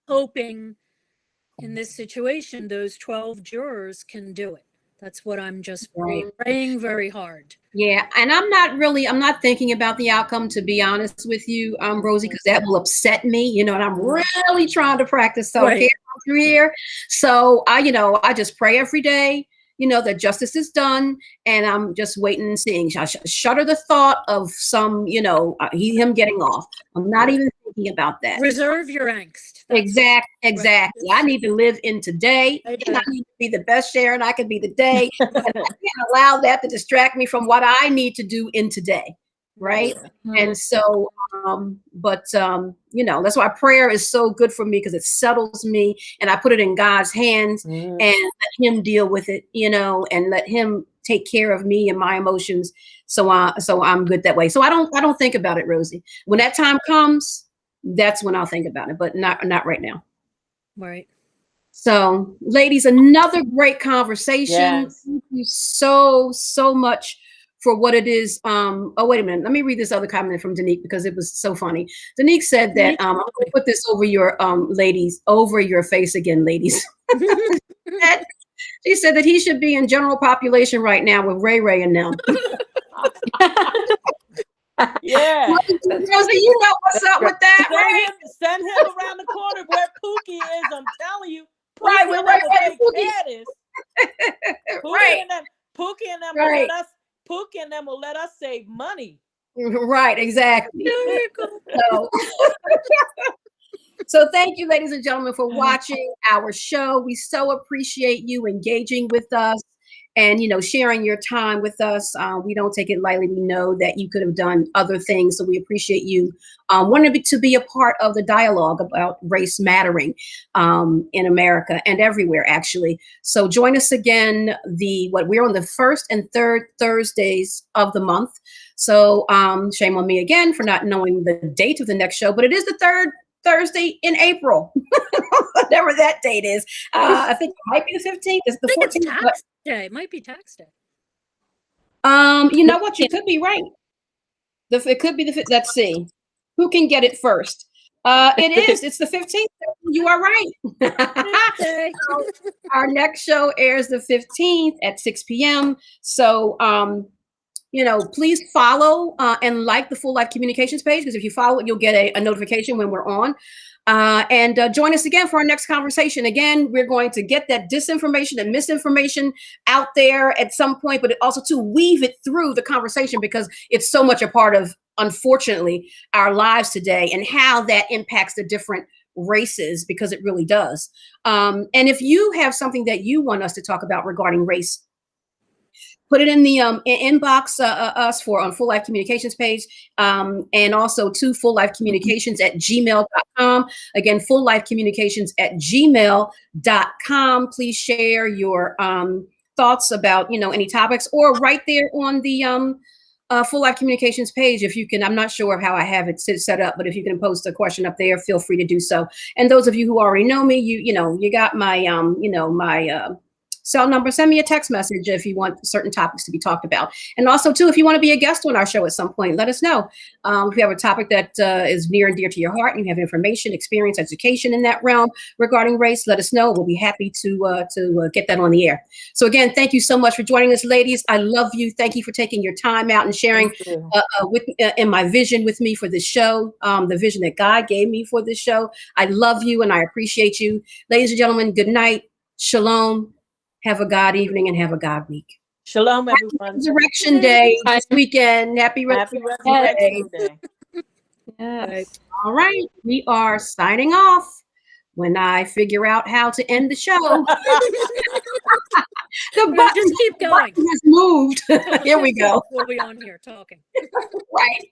hoping in this situation those 12 jurors can do it. That's what I'm just Right. praying very hard. Yeah, and I'm not thinking about the outcome, to be honest with you, Rosie, because that will upset me, and I'm really trying to practice self-care through here. So I just pray every day, that justice is done, and I'm just waiting and seeing. I shudder the thought of him getting off. I'm not even thinking about that. Reserve your angst. Exactly. I need to live in today. I need to be the best Sharon I can be today. And I can't allow that to distract me from what I need to do in today. Right. And so, that's why prayer is so good for me, because it settles me, and I put it in God's hands and let him deal with it, and let him take care of me and my emotions. So I'm good that way. So I don't think about it, Rosie. When that time comes, that's when I'll think about it, but not right now. Right. So, ladies, another great conversation. Yes. Thank you so much for what it is. Oh, wait a minute. Let me read this other comment from Danique, because it was so funny. Danique said that I'm going to put this over your over your face again, ladies. She said that he should be in general population right now with Ray and them. Yeah. Rosie, you know what's up with that, right? Send him around the corner where Pookie is. I'm telling you. Right, with Ray and Pookie and them Right. Pookie and them will let us save money. Right, exactly. So thank you, ladies and gentlemen, for watching our show. We so appreciate you engaging with us and, sharing your time with us. We don't take it lightly. We know that you could have done other things. So we appreciate you wanting to be a part of the dialogue about race mattering in America and everywhere, actually. So join us again. We're on the first and third Thursdays of the month. So shame on me again for not knowing the date of the next show, but it is the third Thursday in April, whatever that date is. I think it might be the 15th. It's the 14th. It's tax day. It might be tax day. You know what? You could be right. It could be the. Let's see. Who can get it first? It is. It's the 15th. You are right. So our next show airs the 15th at 6 p.m. So, please follow and like the Full Life Communications page, because if you follow it, you'll get a notification when we're on. And join us again for our next conversation. Again, we're going to get that disinformation and misinformation out there at some point, but also to weave it through the conversation, because it's so much a part of, unfortunately, our lives today, and how that impacts the different races, because it really does. And if you have something that you want us to talk about regarding race, put it in the inbox us for on Full Life Communications page, and also to full-lifecommunications@gmail.com. Again, full-lifecommunications@gmail.com. Please share your thoughts about any topics, or right there on the Full Life Communications page, if you can. I'm not sure of how I have it set up, but if you can post a question up there, feel free to do so. And those of you who already know me, you got my my cell number. Send me a text message if you want certain topics to be talked about. And also, too, if you want to be a guest on our show at some point, let us know. If you have a topic that is near and dear to your heart, and you have information, experience, education in that realm regarding race, let us know. We'll be happy to get that on the air. So again, thank you so much for joining us, ladies. I love you. Thank you for taking your time out and sharing in my vision with me for this show, the vision that God gave me for this show. I love you and I appreciate you. Ladies and gentlemen, good night. Shalom. Have a God evening and have a God week. Shalom, everyone. Happy Resurrection Day this weekend. Happy Resurrection Day. Yes. All right. We are signing off when I figure out how to end the show. The button, just keep going. has moved. Here we go. We'll be on here talking. Right.